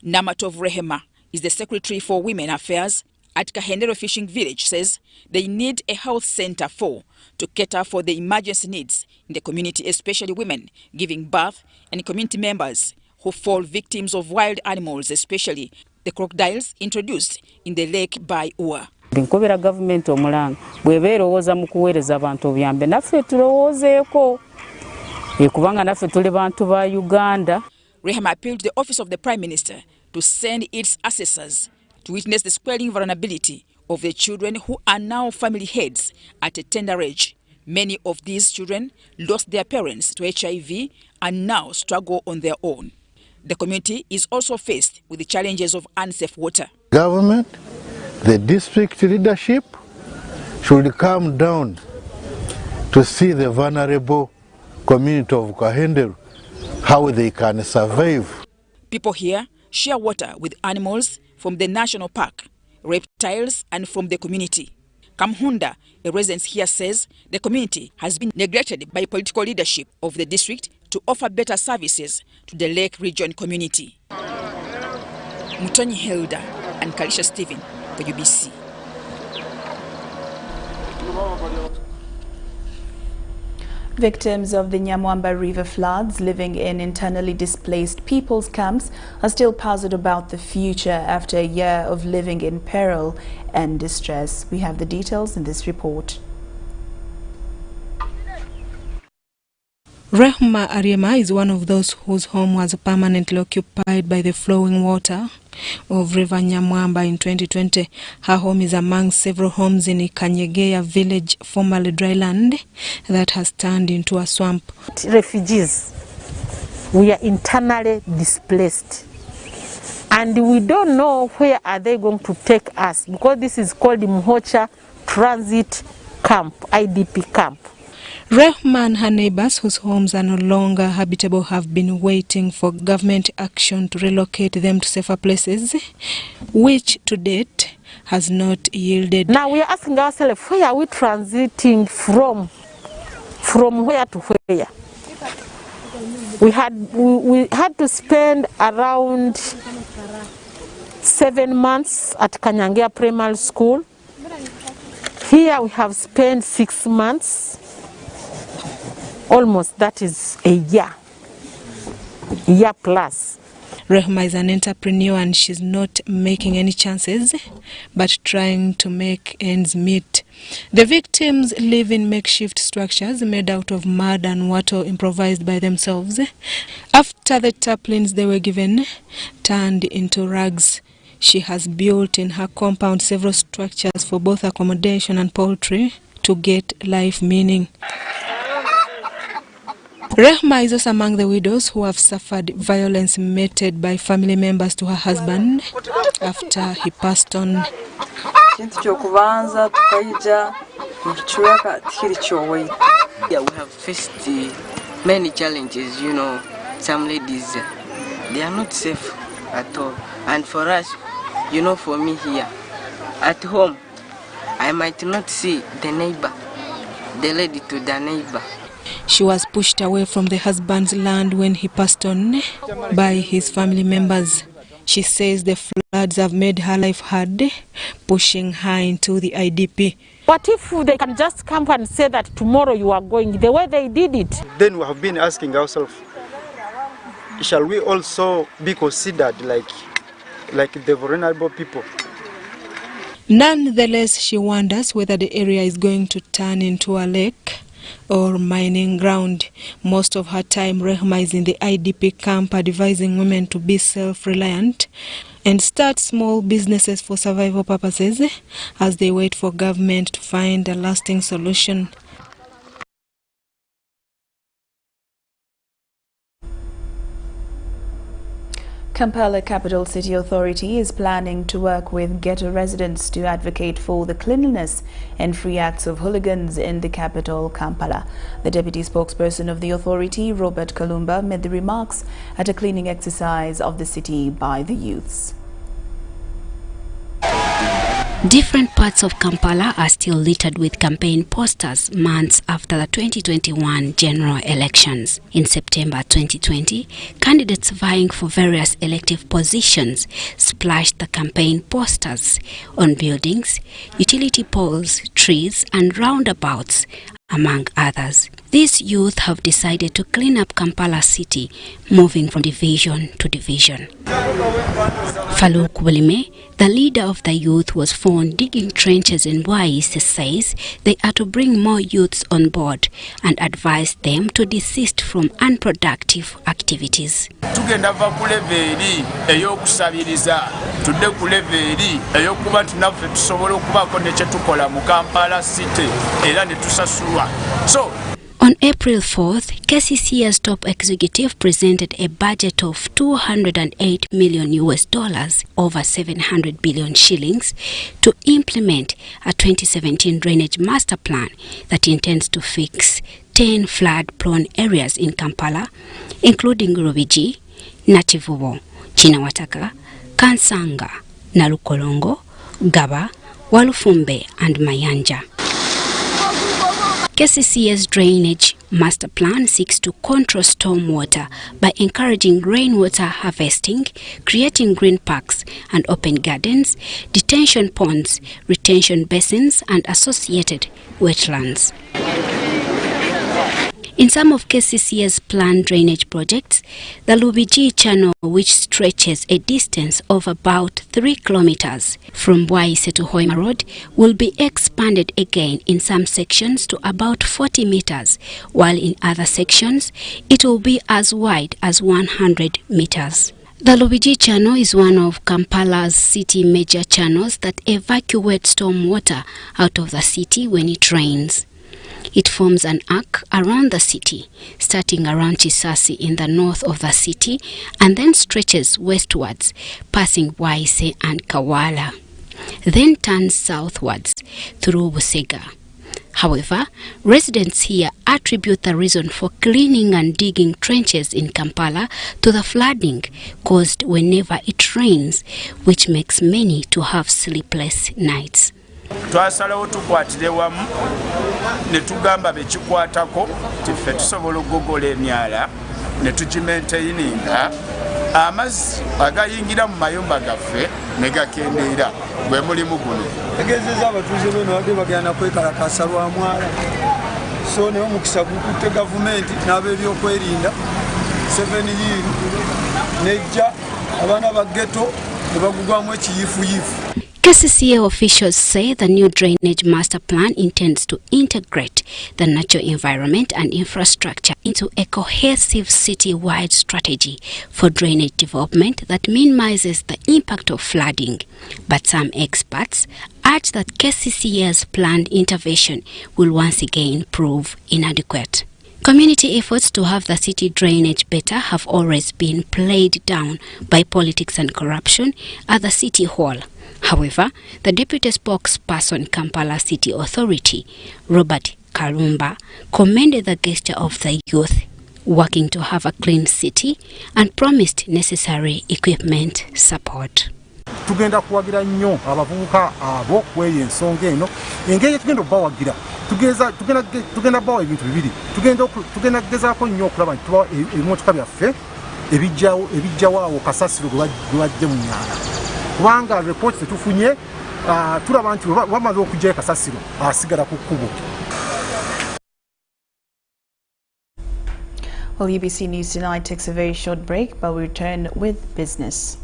Speaker 4: Namatov Rehema is the Secretary for Women Affairs at Kahendero Fishing Village, says they need a health center to cater for the emergency needs in the community, especially women giving birth and community members who fall victims of wild animals, especially the crocodiles introduced in the lake by Ua.
Speaker 6: Nkobera government omulanga bwebeerowooza mu kuweereza abantu obuyambe naffe tulowoozeeko kubanga naffe tuli bantu ba Uganda.
Speaker 4: Rehema appealed to the Office of the Prime Minister to send its assessors to witness the swelling vulnerability of the children who are now family heads at a tender age. Many of these children lost their parents to HIV and now struggle on their own. The community is also faced with the challenges of unsafe water.
Speaker 5: Government, the district leadership should come down to see the vulnerable community of Kahendero, how they can survive.
Speaker 4: People here share water with animals from the national park, reptiles, and from the community. Kamhunda, a resident here, says the community has been neglected by political leadership of the district to offer better services to the Lake Region community. Mutonyi Hilda and Kalisha Stephen for UBC.
Speaker 1: Victims of the Nyamwamba River floods living in internally displaced people's camps are still puzzled about the future after a year of living in peril and distress. We have the details in this report.
Speaker 2: Rehma Ariema is one of those whose home was permanently occupied by the flowing water of River Nyamwamba in 2020. Her home is among several homes in Kanyegeya village, formerly dry land, that has turned into a swamp.
Speaker 3: Refugees, we are internally displaced. And we don't know where are they going to take us, because this is called Mhocha Transit Camp, IDP camp.
Speaker 2: Rehma and her neighbors, whose homes are no longer habitable, have been waiting for government action to relocate them to safer places, which to date has not yielded.
Speaker 3: Now we are asking ourselves, where are we transiting from? From where to where? We had to spend around 7 months at Kanyangea Primary School. Here we have spent 6 months. Almost, that is a year plus.
Speaker 2: Rehma is an entrepreneur and she's not making any chances, but trying to make ends meet. The victims live in makeshift structures made out of mud and water improvised by themselves. After the tarpaulins they were given turned into rugs, she has built in her compound several structures for both accommodation and poultry to get life meaning. Rehma is also among the widows who have suffered violence meted by family members to her husband after he passed on.
Speaker 14: Yeah, we have faced many challenges, you know. Some ladies, they are not safe at all. And for us, you know, for me here, at home, I might not see the neighbor, the lady to the neighbor.
Speaker 2: She was pushed away from the husband's land when he passed on by his family members. She says the floods have made her life hard, pushing her into the IDP.
Speaker 3: What if they can just come and say that tomorrow you are going, the way they did it?
Speaker 20: Then we have been asking ourselves, shall we also be considered like the vulnerable people?
Speaker 2: Nonetheless, she wonders whether the area is going to turn into a lake or mining ground. Most of her time, Rehma is in the IDP camp advising women to be self-reliant and start small businesses for survival purposes as they wait for government to find a lasting solution.
Speaker 1: Kampala Capital City Authority is planning to work with ghetto residents to advocate for the cleanliness and free acts of hooligans in the capital, Kampala. The deputy spokesperson of the authority, Robert Kalumba, made the remarks at a cleaning exercise of the city by the youths.
Speaker 18: Different parts of Kampala are still littered with campaign posters months after the 2021 general elections. In September 2020, candidates vying for various elective positions splashed the campaign posters on buildings, utility poles, trees, and roundabouts, among others. These youth have decided to clean up Kampala city, moving from division to division. Faluk Bulime, the leader of the youth, was found digging trenches in Waise, says they are to bring more youths on board and advise them to desist from unproductive activities.
Speaker 21: Tugenda va ku leveri eyokusabiriza tudde ku leveri eyokuba tunaffe tusobola okubaako ne kye tukola mu Kampala city era ne tusasulwa. So
Speaker 18: on April 4th, KCC's top executive presented a budget of $208 million US, over 700 billion shillings, to implement a 2017 drainage master plan that intends to fix 10 flood-prone areas in Kampala, including Rubiji, Nakivubo, Chinawataka, Kansanga, Nalukolongo, Gaba, Walufumbe, and Mayanja. KCC's drainage master plan seeks to control stormwater by encouraging rainwater harvesting, creating green parks and open gardens, detention ponds, retention basins, and associated wetlands. In some of KCCA's planned drainage projects, the Lubiji channel, which stretches a distance of about 3 kilometers from Waise to Hoima Road, will be expanded again in some sections to about 40 meters, while in other sections it will be as wide as 100 meters. The Lubiji channel is one of Kampala's city major channels that evacuate storm water out of the city when it rains. It forms an arc around the city, starting around Chisasi in the north of the city and then stretches westwards, passing Waise and Kawala, then turns southwards through Busega. However, residents here attribute the reason for cleaning and digging trenches in Kampala to the flooding caused whenever it rains, which makes many to have sleepless nights.
Speaker 21: Twasalawo tukwatire wamu ne tugamba bekikwatako tiffe tusobola okugogola emyala ne tugimentaininga amazzi agayingira mu mayumba gaffe ne gakendeera gwe mulimu guno.
Speaker 7: Tegezeza abatuuze bano badde bagenda kwekalakasa lwa mwala, so naye omukisa gukutte gavumenti n'ab'ebyokwerinda 7 years nejja abaana ba ghetto ne bagugwamu ekiyifuyifu.
Speaker 18: KCCA officials say the new drainage master plan intends to integrate the natural environment and infrastructure into a cohesive city-wide strategy for drainage development that minimizes the impact of flooding. But some experts urge that KCCA's planned intervention will once again prove inadequate. Community efforts to have the city drainage better have always been played down by politics and corruption at the City Hall. However, the deputy spokesperson Kampala City Authority, Robert Karumba, commended the gesture of the youth working to have a clean city and promised necessary equipment support.
Speaker 9: Tugenda kuwagira nnyo abavubuka abo kweyo ensonga eno engeri tugenda okubawagira tugenda bawa ebintu bibiri tugenda kugezaako nnyo okulaba nti tubawa ebimotoka byaffe ebijjawo awo kasasiro gwe bajje mu nnyanja kubanga repooti tetufunye tulaba nti bamaze okujjayo kasasiro asigala ku kkubo.
Speaker 1: Well, UBC News Tonight takes a very short break, but we return with business.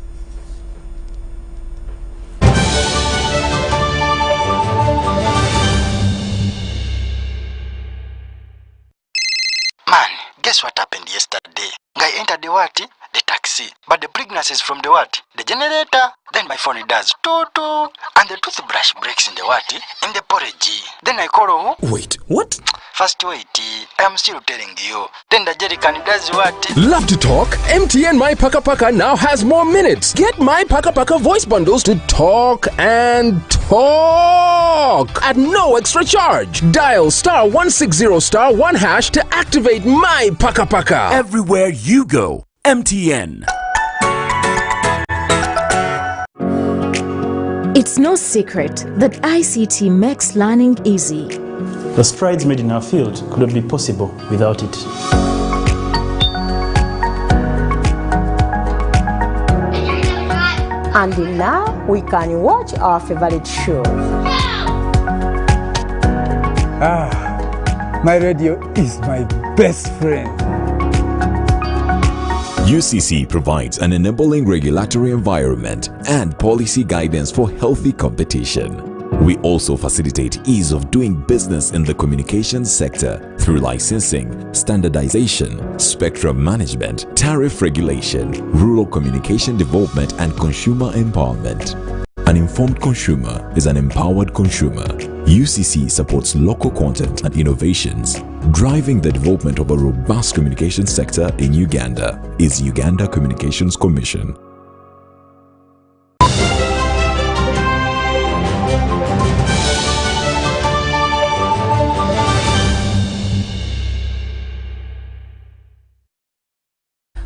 Speaker 24: Man, guess what happened yesterday? I entered the what? The taxi. But the pregnancy is from the what? The generator. Then my phone does toto. And the toothbrush breaks in the what? In the porridge. Then I call who?
Speaker 10: Wait, what?
Speaker 24: First wait. I am still telling you. Then the jerrycan does what?
Speaker 13: Love to talk? MTN My Paka Paka now has more minutes. Get My Paka Paka voice bundles to talk and talk at no extra charge. Dial *160*1# to activate My Paka Paka.
Speaker 10: Everywhere you go, MTN.
Speaker 11: It's no secret that ICT makes learning easy.
Speaker 22: The strides made in our field could not be possible without it.
Speaker 23: And now we can watch our favorite show.
Speaker 26: My radio is my best friend.
Speaker 12: UCC provides an enabling regulatory environment and policy guidance for healthy competition. We also facilitate ease of doing business in the communications sector through licensing, standardization, spectrum management, tariff regulation, rural communication development, and consumer empowerment. An informed consumer is an empowered consumer. UCC supports local content and innovations. Driving the development of a robust communication sector in Uganda is Uganda Communications Commission.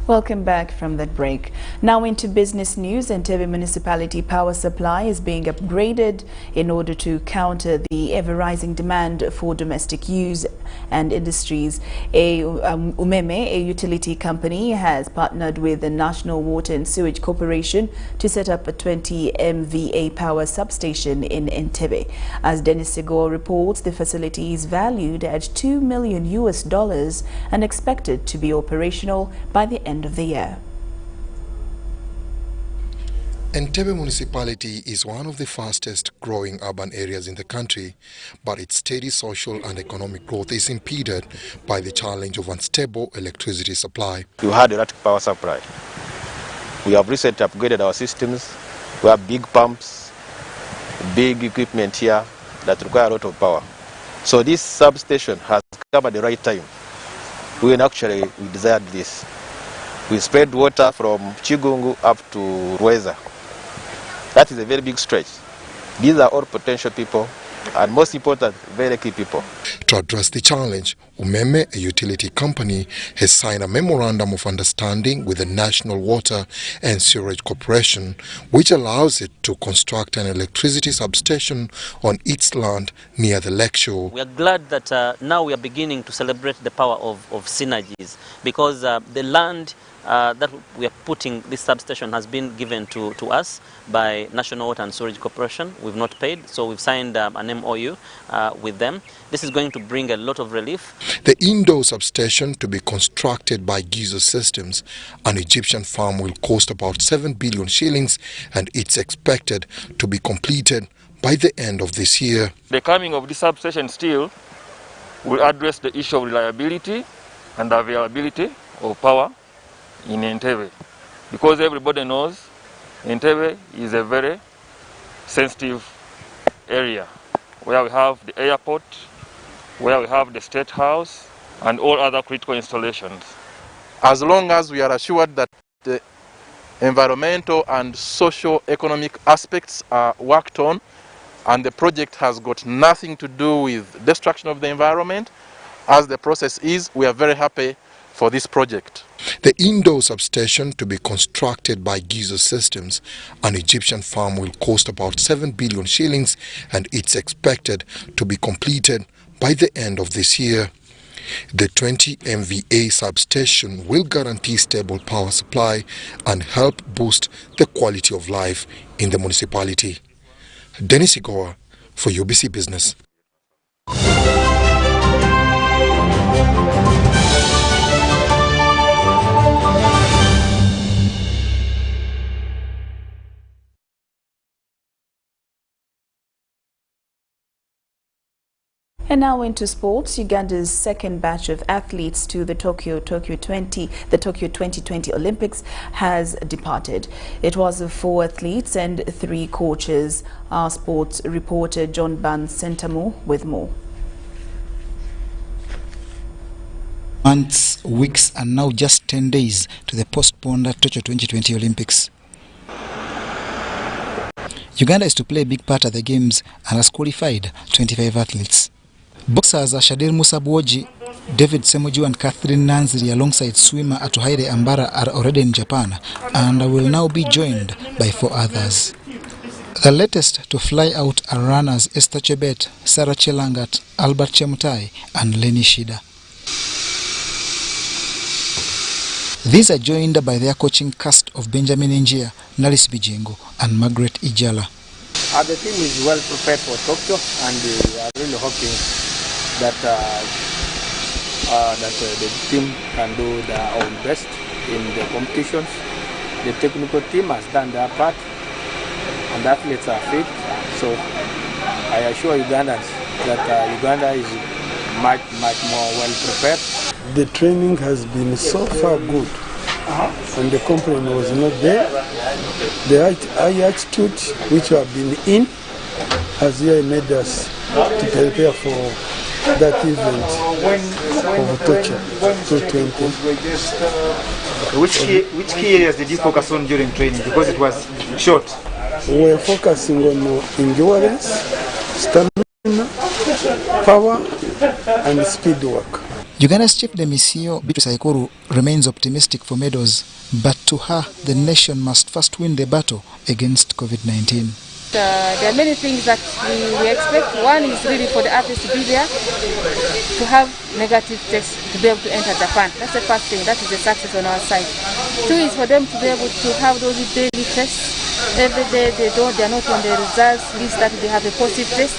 Speaker 1: Welcome back from that break. Now into business news. Entebbe Municipality power supply is being upgraded in order to counter the ever-rising demand for domestic use and Industries. Umeme, a utility company, has partnered with the National Water and Sewage Corporation to set up a 20 MVA power substation in Entebbe. As Dennis Sigor reports, the facility is valued at $2 million and expected to be operational by the end of the year.
Speaker 8: Entebbe municipality is one of the fastest growing urban areas in the country, but its steady social and economic growth is impeded by the challenge of unstable electricity supply.
Speaker 15: You had erratic power supply. We have recently upgraded our systems. We have big pumps, big equipment here that require a lot of power. So this substation has come at the right time when actually we desired this. We spread water from Chigungu up to Rweza. That is a very big stretch. These are all potential people, and most important, very key people.
Speaker 8: To address the challenge, Umeme, a utility company, has signed a memorandum of understanding with the National Water and Sewage Corporation, which allows it to construct an electricity substation on its land near the lakeshore.
Speaker 16: We are glad that now we are beginning to celebrate the power of synergies, because the land that we are putting this substation has been given to us by National Water and Sewage Corporation. We've not paid, so we've signed an MOU with them. This is going to bring a lot of relief.
Speaker 8: The indoor substation, to be constructed by Gizo Systems, an Egyptian firm, will cost about 7 billion shillings, and it's expected to be completed by the end of this year.
Speaker 17: The coming of this substation still will address the issue of reliability and availability of power in Entebbe, because everybody knows Entebbe is a very sensitive area where we have the airport, where we have the State House and all other critical installations.
Speaker 19: As long as we are assured that the environmental and socio-economic aspects are worked on and the project has got nothing to do with destruction of the environment, as the process is, we are very happy for this project.
Speaker 8: The indoor substation, to be constructed by Gizo Systems, an Egyptian firm, will cost about 7 billion shillings, and it's expected to be completed by the end of this year. The 20 MVA substation will guarantee stable power supply and help boost the quality of life in the municipality. Dennis Igoa for UBC Business.
Speaker 1: And now into sports. Uganda's second batch of athletes to the Tokyo 2020 Olympics has departed. It was 4 athletes and 3 coaches. Our sports reporter John Ban-Sentamu with more.
Speaker 25: Months, weeks and now just 10 days to the postponed Tokyo 2020 Olympics. Uganda is to play a big part at the games and has qualified 25 athletes. Boxers Shadir Musabwoji, David Semoju and Catherine Nanziri alongside swimmer Atuhaire Ambara are already in Japan and will now be joined by 4 others. The latest to fly out are runners Esther Chebet, Sarah Chelangat, Albert Chemutai and Lenny Shida. These are joined by their coaching cast of Benjamin Njia, Nalis Bijingo and Margaret Ijala.
Speaker 27: The team is well prepared for Tokyo, and we are really hoping that the team can do their own best in the competitions. The technical team has done their part, and the athletes are fit. So I assure Ugandans that Uganda is much more well prepared.
Speaker 7: The training has been so far good, and the complaint was not there. The high altitude which we have been in has really made us to prepare for that event of Tokyo 2020.
Speaker 28: Which key areas did you focus on during training, because it was short?
Speaker 7: We were focusing on endurance, stamina, power and speed work.
Speaker 25: Uganda's chief demisio Beatrice Aikuru remains optimistic for medals, but to her the nation must first win the battle against COVID-19.
Speaker 2: There are many things that we expect. One is really for the athletes to be there, to have negative tests to be able to enter Japan. That's the first thing. That is a success on our side. Two is for them to be able to have those daily tests. Every day they are not on the results list that they have a positive test.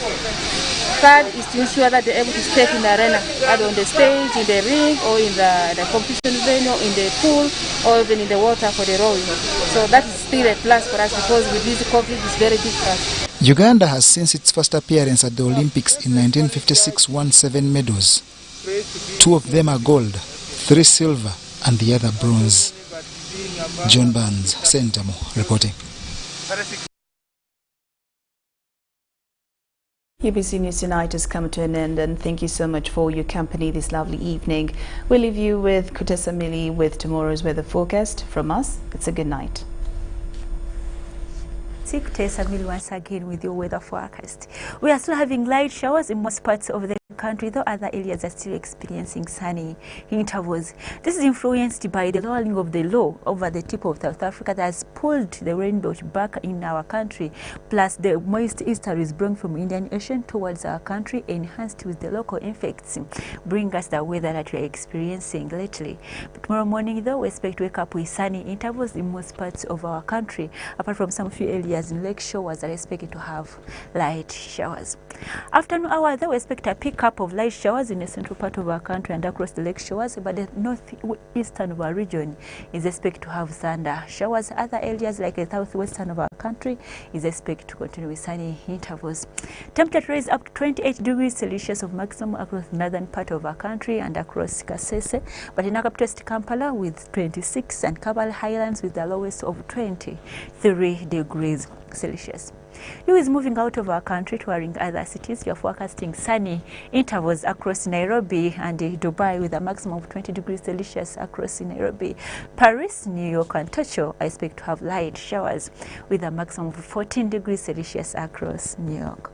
Speaker 2: Third is to ensure that they're able to step in the arena, either on the stage, in the ring, or in the competition venue, in the pool, or even in the water for the rowing. So that is still a plus for us because with this COVID it's very difficult.
Speaker 25: Uganda has since its first appearance at the Olympics in 1956 won 7 medals. 2 of them are gold, 3 silver and the other bronze. John Barnes, Sentamo, reporting.
Speaker 1: UBC News Tonight has come to an end, and thank you so much for your company this lovely evening. We'll leave you with Kutesa Mili with tomorrow's weather forecast. From us, it's a good night.
Speaker 3: Kutesa Mili once again with your weather forecast. We are still having light showers in most parts of the country, though other areas are still experiencing sunny intervals. This is influenced by the lowering of the low over the tip of South Africa that has pulled the rain belt back in our country, plus the moist easterlies blowing from Indian Ocean towards our country, enhanced with the local effects, bring us the weather that we are experiencing lately. But tomorrow morning, though, we expect to wake up with sunny intervals in most parts of our country, apart from some few areas in lake shores that are expected to have light showers. Afternoon hour, though, we expect a pick up of light showers in the central part of our country and across the lake shores, but the northeastern of our region is expected to have thunder showers. Other areas like the southwestern of our country is expected to continue with sunny intervals. Temperature is up to 28 degrees Celsius of maximum across the northern part of our country and across Kasese, but in capital city Kampala with 26 and Kampala Highlands with the lowest of 23 degrees Celsius. You is moving out of our country touring other cities. You're forecasting sunny intervals across Nairobi and Dubai with a maximum of 20 degrees Celsius across Nairobi. Paris, New York and Tokyo I expect to have light showers with a maximum of 14 degrees Celsius across New York.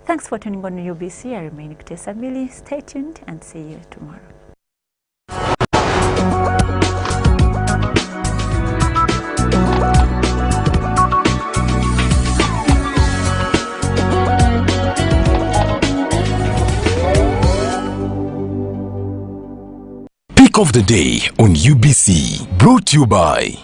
Speaker 3: Thanks for tuning on UBC. I remain Kutesa Mili. Stay tuned and see you tomorrow.
Speaker 10: Of the day on UBC, brought to you by